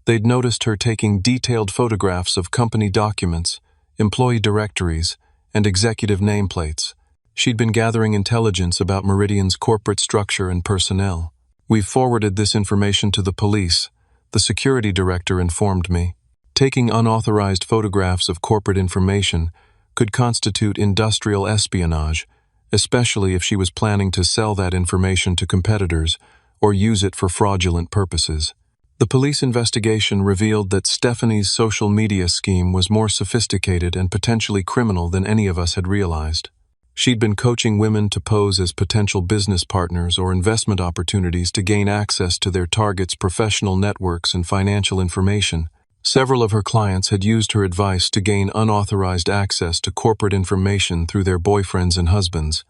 they'd noticed her taking detailed photographs of company documents, employee directories, and executive nameplates. She'd been gathering intelligence about Meridian's corporate structure and personnel. "We've forwarded this information to the police," the security director informed me. Taking unauthorized photographs of corporate information could constitute industrial espionage, especially if she was planning to sell that information to competitors or use it for fraudulent purposes. The police investigation revealed that Stephanie's social media scheme was more sophisticated and potentially criminal than any of us had realized. She'd been coaching women to pose as potential business partners or investment opportunities to gain access to their targets' professional networks and financial information. Several of her clients had used her advice to gain unauthorized access to corporate information through their boyfriends and husbands.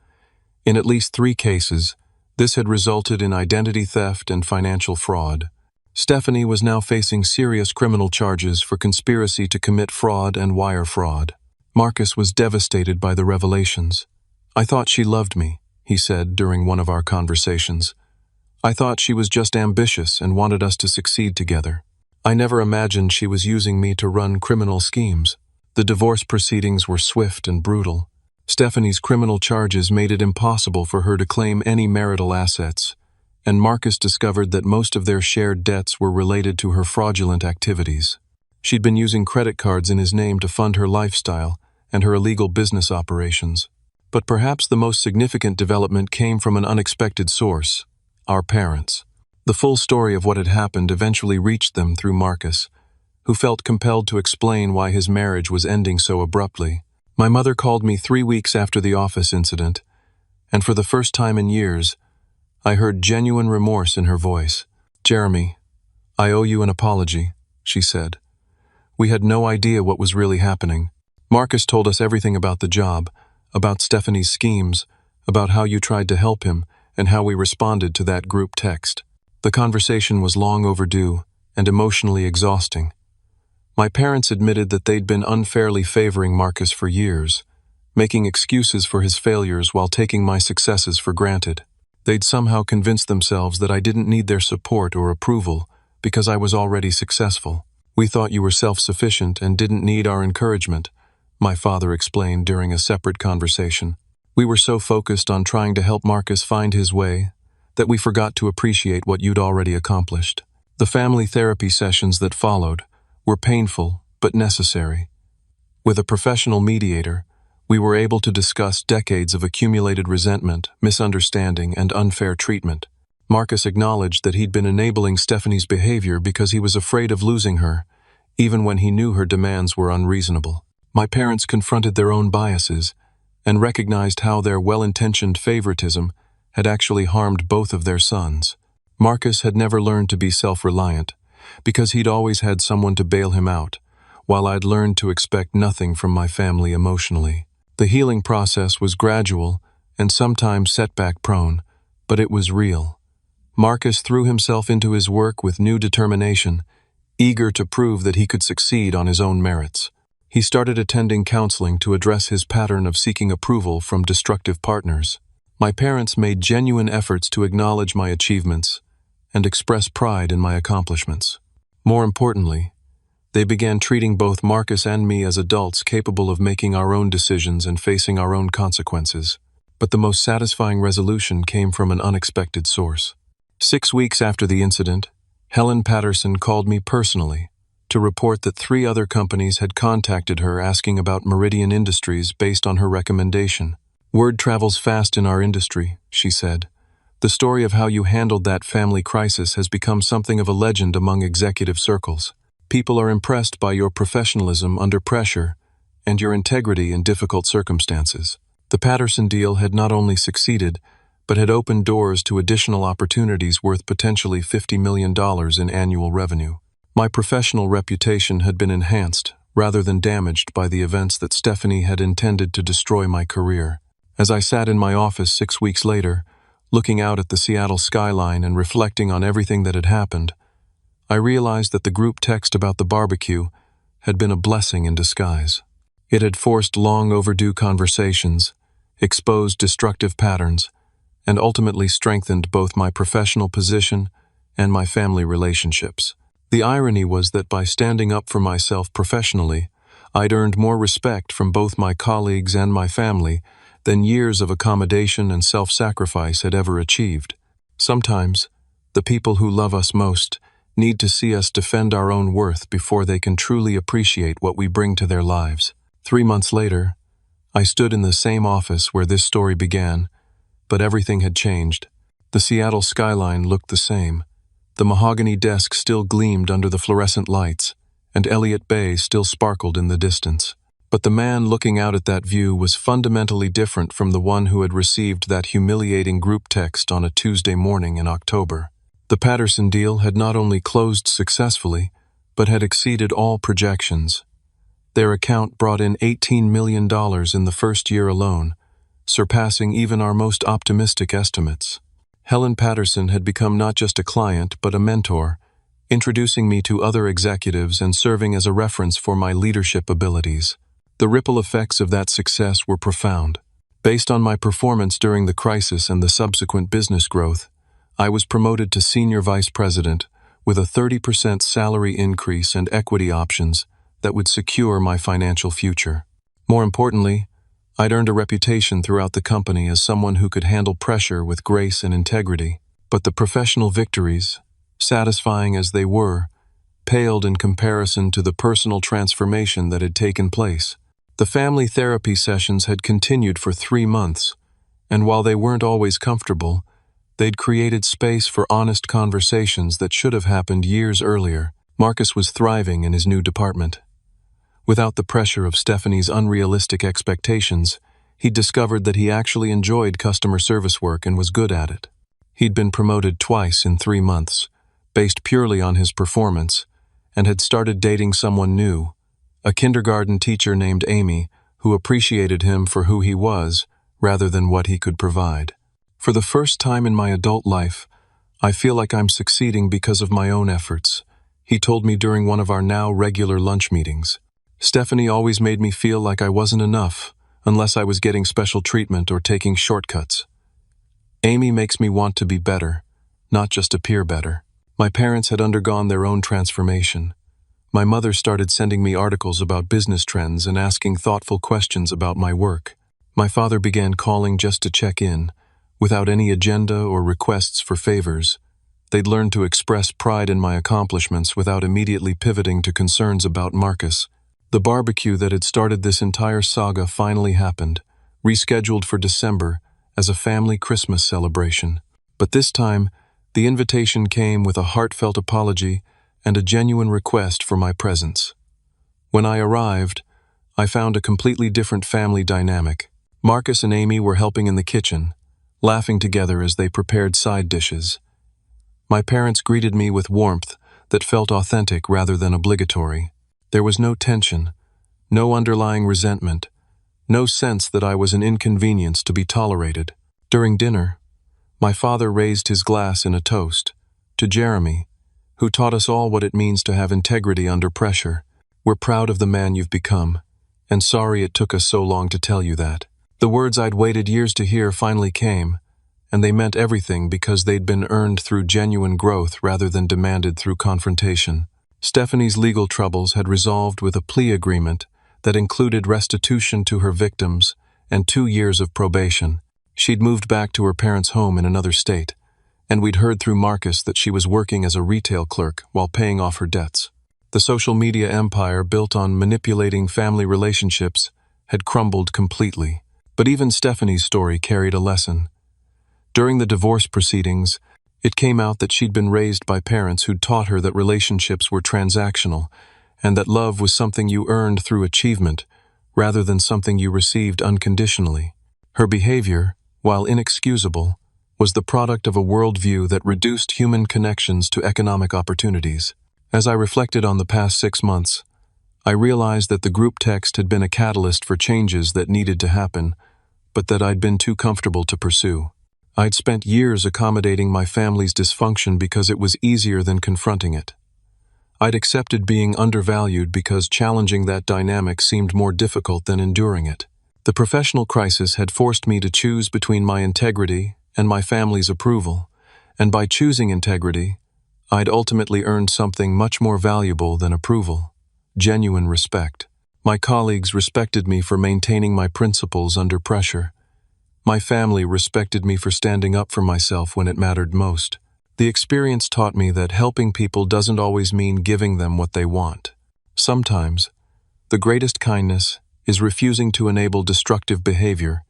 In at least 3 cases, this had resulted in identity theft and financial fraud. Stephanie was now facing serious criminal charges for conspiracy to commit fraud and wire fraud. Marcus was devastated by the revelations. "I thought she loved me," he said during one of our conversations. "I thought she was just ambitious and wanted us to succeed together. I never imagined she was using me to run criminal schemes." The divorce proceedings were swift and brutal. Stephanie's criminal charges made it impossible for her to claim any marital assets, and Marcus discovered that most of their shared debts were related to her fraudulent activities. She'd been using credit cards in his name to fund her lifestyle and her illegal business operations. But perhaps the most significant development came from an unexpected source: our parents. The full story of what had happened eventually reached them through Marcus, who felt compelled to explain why his marriage was ending so abruptly. My mother called me 3 weeks after the office incident, and for the first time in years, I heard genuine remorse in her voice. "Jeremy, I owe you an apology," she said. "We had no idea what was really happening. Marcus told us everything about the job, about Stephanie's schemes, about how you tried to help him, and how we responded to that group text. The conversation was long overdue and emotionally exhausting. My parents admitted that they'd been unfairly favoring Marcus for years, making excuses for his failures while taking my successes for granted. They'd somehow convinced themselves that I didn't need their support or approval because I was already successful. "We thought you were self-sufficient and didn't need our encouragement," my father explained during a separate conversation. "We were so focused on trying to help Marcus find his way that we forgot to appreciate what you'd already accomplished." The family therapy sessions that followed were painful but necessary. With a professional mediator, we were able to discuss decades of accumulated resentment, misunderstanding, and unfair treatment. Marcus acknowledged that he'd been enabling Stephanie's behavior because he was afraid of losing her, even when he knew her demands were unreasonable. My parents confronted their own biases and recognized how their well-intentioned favoritism had actually harmed both of their sons. Marcus had never learned to be self-reliant because he'd always had someone to bail him out, while I'd learned to expect nothing from my family emotionally. The healing process was gradual and sometimes setback-prone, but it was real. Marcus threw himself into his work with new determination, eager to prove that he could succeed on his own merits. He started attending counseling to address his pattern of seeking approval from destructive partners. My parents made genuine efforts to acknowledge my achievements and express pride in my accomplishments. More importantly, they began treating both Marcus and me as adults capable of making our own decisions and facing our own consequences. But the most satisfying resolution came from an unexpected source. 6 weeks after the incident, Helen Patterson called me personally to report that 3 other companies had contacted her asking about Meridian Industries based on her recommendation. "Word travels fast in our industry," she said. "The story of how you handled that family crisis has become something of a legend among executive circles. People are impressed by your professionalism under pressure and your integrity in difficult circumstances." The Patterson deal had not only succeeded, but had opened doors to additional opportunities worth potentially $50 million in annual revenue. My professional reputation had been enhanced, rather than damaged, by the events that Stephanie had intended to destroy my career. As I sat in my office 6 weeks later, looking out at the Seattle skyline and reflecting on everything that had happened, I realized that the group text about the barbecue had been a blessing in disguise. It had forced long overdue conversations, exposed destructive patterns, and ultimately strengthened both my professional position and my family relationships. The irony was that by standing up for myself professionally, I'd earned more respect from both my colleagues and my family than years of accommodation and self-sacrifice had ever achieved. Sometimes, the people who love us most need to see us defend our own worth before they can truly appreciate what we bring to their lives. 3 months later, I stood in the same office where this story began, but everything had changed. The Seattle skyline looked the same. The mahogany desk still gleamed under the fluorescent lights, and Elliott Bay still sparkled in the distance. But the man looking out at that view was fundamentally different from the one who had received that humiliating group text on a Tuesday morning in October. The Patterson deal had not only closed successfully, but had exceeded all projections. Their account brought in $18 million in the first year alone, surpassing even our most optimistic estimates. Helen Patterson had become not just a client, but a mentor, introducing me to other executives and serving as a reference for my leadership abilities. The ripple effects of that success were profound. Based on my performance during the crisis and the subsequent business growth, I was promoted to Senior Vice President with a 30% salary increase and equity options that would secure my financial future. More importantly, I'd earned a reputation throughout the company as someone who could handle pressure with grace and integrity. But the professional victories, satisfying as they were, paled in comparison to the personal transformation that had taken place. The family therapy sessions had continued for 3 months, and while they weren't always comfortable, they'd created space for honest conversations that should have happened years earlier. Marcus was thriving in his new department. Without the pressure of Stephanie's unrealistic expectations, he'd discovered that he actually enjoyed customer service work and was good at it. He'd been promoted twice in 3 months, based purely on his performance, and had started dating someone new, a kindergarten teacher named Amy, who appreciated him for who he was rather than what he could provide. For the first time in my adult life, I feel like I'm succeeding because of my own efforts, he told me during one of our now regular lunch meetings. Stephanie always made me feel like I wasn't enough, unless I was getting special treatment or taking shortcuts. Amy makes me want to be better, not just appear better. My parents had undergone their own transformation. My mother started sending me articles about business trends and asking thoughtful questions about my work. My father began calling just to check in, without any agenda or requests for favors. They'd learned to express pride in my accomplishments without immediately pivoting to concerns about Marcus. The barbecue that had started this entire saga finally happened, rescheduled for December as a family Christmas celebration. But this time, the invitation came with a heartfelt apology and a genuine request for my presence. When I arrived, I found a completely different family dynamic. Marcus and Amy were helping in the kitchen, laughing together as they prepared side dishes. My parents greeted me with warmth that felt authentic rather than obligatory. There was no tension, no underlying resentment, no sense that I was an inconvenience to be tolerated. During dinner, my father raised his glass in a toast to Jeremy, who taught us all what it means to have integrity under pressure. We're proud of the man you've become, and sorry it took us so long to tell you that. The words I'd waited years to hear finally came, and they meant everything because they'd been earned through genuine growth rather than demanded through confrontation. Stephanie's legal troubles had resolved with a plea agreement that included restitution to her victims and 2 years of probation. She'd moved back to her parents' home in another state, and we'd heard through Marcus that she was working as a retail clerk while paying off her debts. The social media empire built on manipulating family relationships had crumbled completely. But even Stephanie's story carried a lesson. During the divorce proceedings, it came out that she'd been raised by parents who'd taught her that relationships were transactional and that love was something you earned through achievement rather than something you received unconditionally. Her behavior, while inexcusable, was the product of a worldview that reduced human connections to economic opportunities. As I reflected on the past 6 months, I realized that the group text had been a catalyst for changes that needed to happen, but that I'd been too comfortable to pursue. I'd spent years accommodating my family's dysfunction because it was easier than confronting it. I'd accepted being undervalued because challenging that dynamic seemed more difficult than enduring it. The professional crisis had forced me to choose between my integrity and my family's approval, and by choosing integrity, I'd ultimately earned something much more valuable than approval: genuine respect. My colleagues respected me for maintaining my principles under pressure. My family respected me for standing up for myself when it mattered most. The experience taught me that helping people doesn't always mean giving them what they want. Sometimes, the greatest kindness is refusing to enable destructive behavior,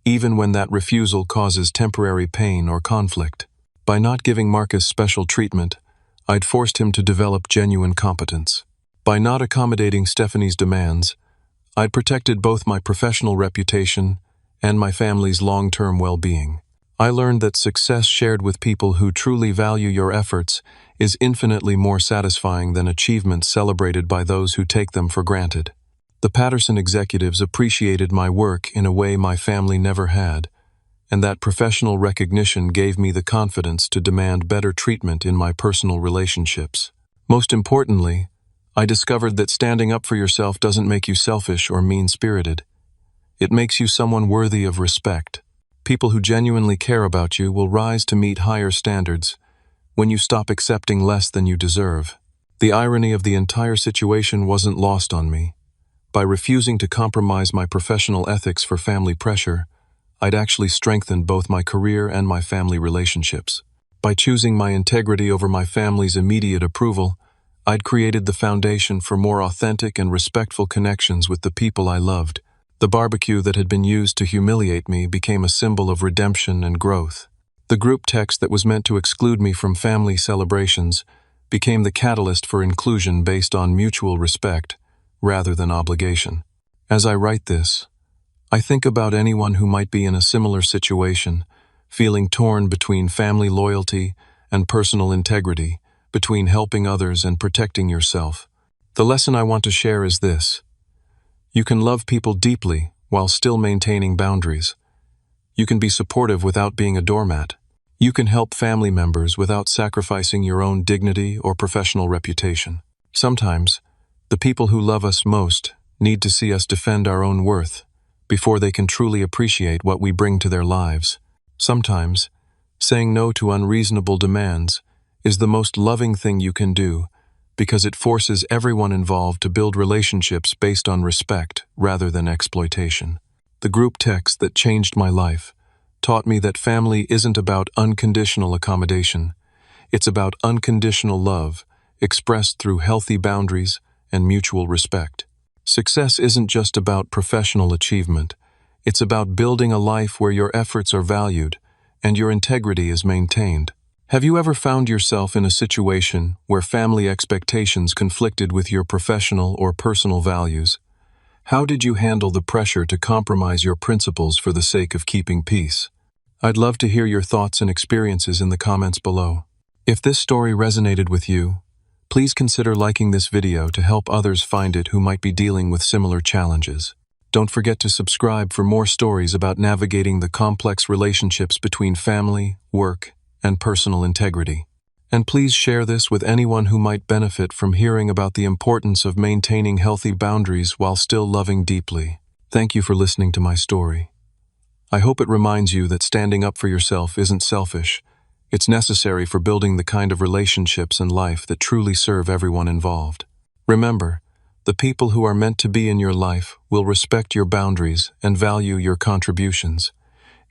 even when that refusal causes temporary pain or conflict. By not giving Marcus special treatment, I'd forced him to develop genuine competence. By not accommodating Stephanie's demands, I'd protected both my professional reputation and my family's long-term well-being. I learned that success shared with people who truly value your efforts is infinitely more satisfying than achievements celebrated by those who take them for granted. The Patterson executives appreciated my work in a way my family never had, and that professional recognition gave me the confidence to demand better treatment in my personal relationships. Most importantly, I discovered that standing up for yourself doesn't make you selfish or mean-spirited. It makes you someone worthy of respect. People who genuinely care about you will rise to meet higher standards when you stop accepting less than you deserve. The irony of the entire situation wasn't lost on me. By refusing to compromise my professional ethics for family pressure, I'd actually strengthened both my career and my family relationships. By choosing my integrity over my family's immediate approval, I'd created the foundation for more authentic and respectful connections with the people I loved. The barbecue that had been used to humiliate me became a symbol of redemption and growth. The group text that was meant to exclude me from family celebrations became the catalyst for inclusion based on mutual respect rather than obligation. As I write this, I think about anyone who might be in a similar situation, feeling torn between family loyalty and personal integrity, between helping others and protecting yourself. The lesson I want to share is this: you can love people deeply while still maintaining boundaries. You can be supportive without being a doormat. You can help family members without sacrificing your own dignity or professional reputation. Sometimes, the people who love us most need to see us defend our own worth before they can truly appreciate what we bring to their lives. Sometimes, saying no to unreasonable demands is the most loving thing you can do, because it forces everyone involved to build relationships based on respect rather than exploitation. The group text that changed my life taught me that family isn't about unconditional accommodation. It's about unconditional love, expressed through healthy boundaries and mutual respect. Success isn't just about professional achievement. It's about building a life where your efforts are valued and your integrity is maintained. Have you ever found yourself in a situation where family expectations conflicted with your professional or personal values? How did you handle the pressure to compromise your principles for the sake of keeping peace? I'd love to hear your thoughts and experiences in the comments below. If this story resonated with you, please consider liking this video to help others find it who might be dealing with similar challenges. Don't forget to subscribe for more stories about navigating the complex relationships between family, work, and personal integrity. And please share this with anyone who might benefit from hearing about the importance of maintaining healthy boundaries while still loving deeply. Thank you for listening to my story. I hope it reminds you that standing up for yourself isn't selfish. It's necessary for building the kind of relationships in life that truly serve everyone involved. Remember, the people who are meant to be in your life will respect your boundaries and value your contributions.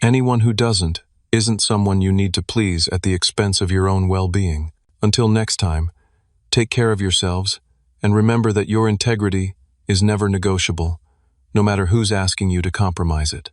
Anyone who doesn't isn't someone you need to please at the expense of your own well-being. Until next time, take care of yourselves and remember that your integrity is never negotiable, no matter who's asking you to compromise it.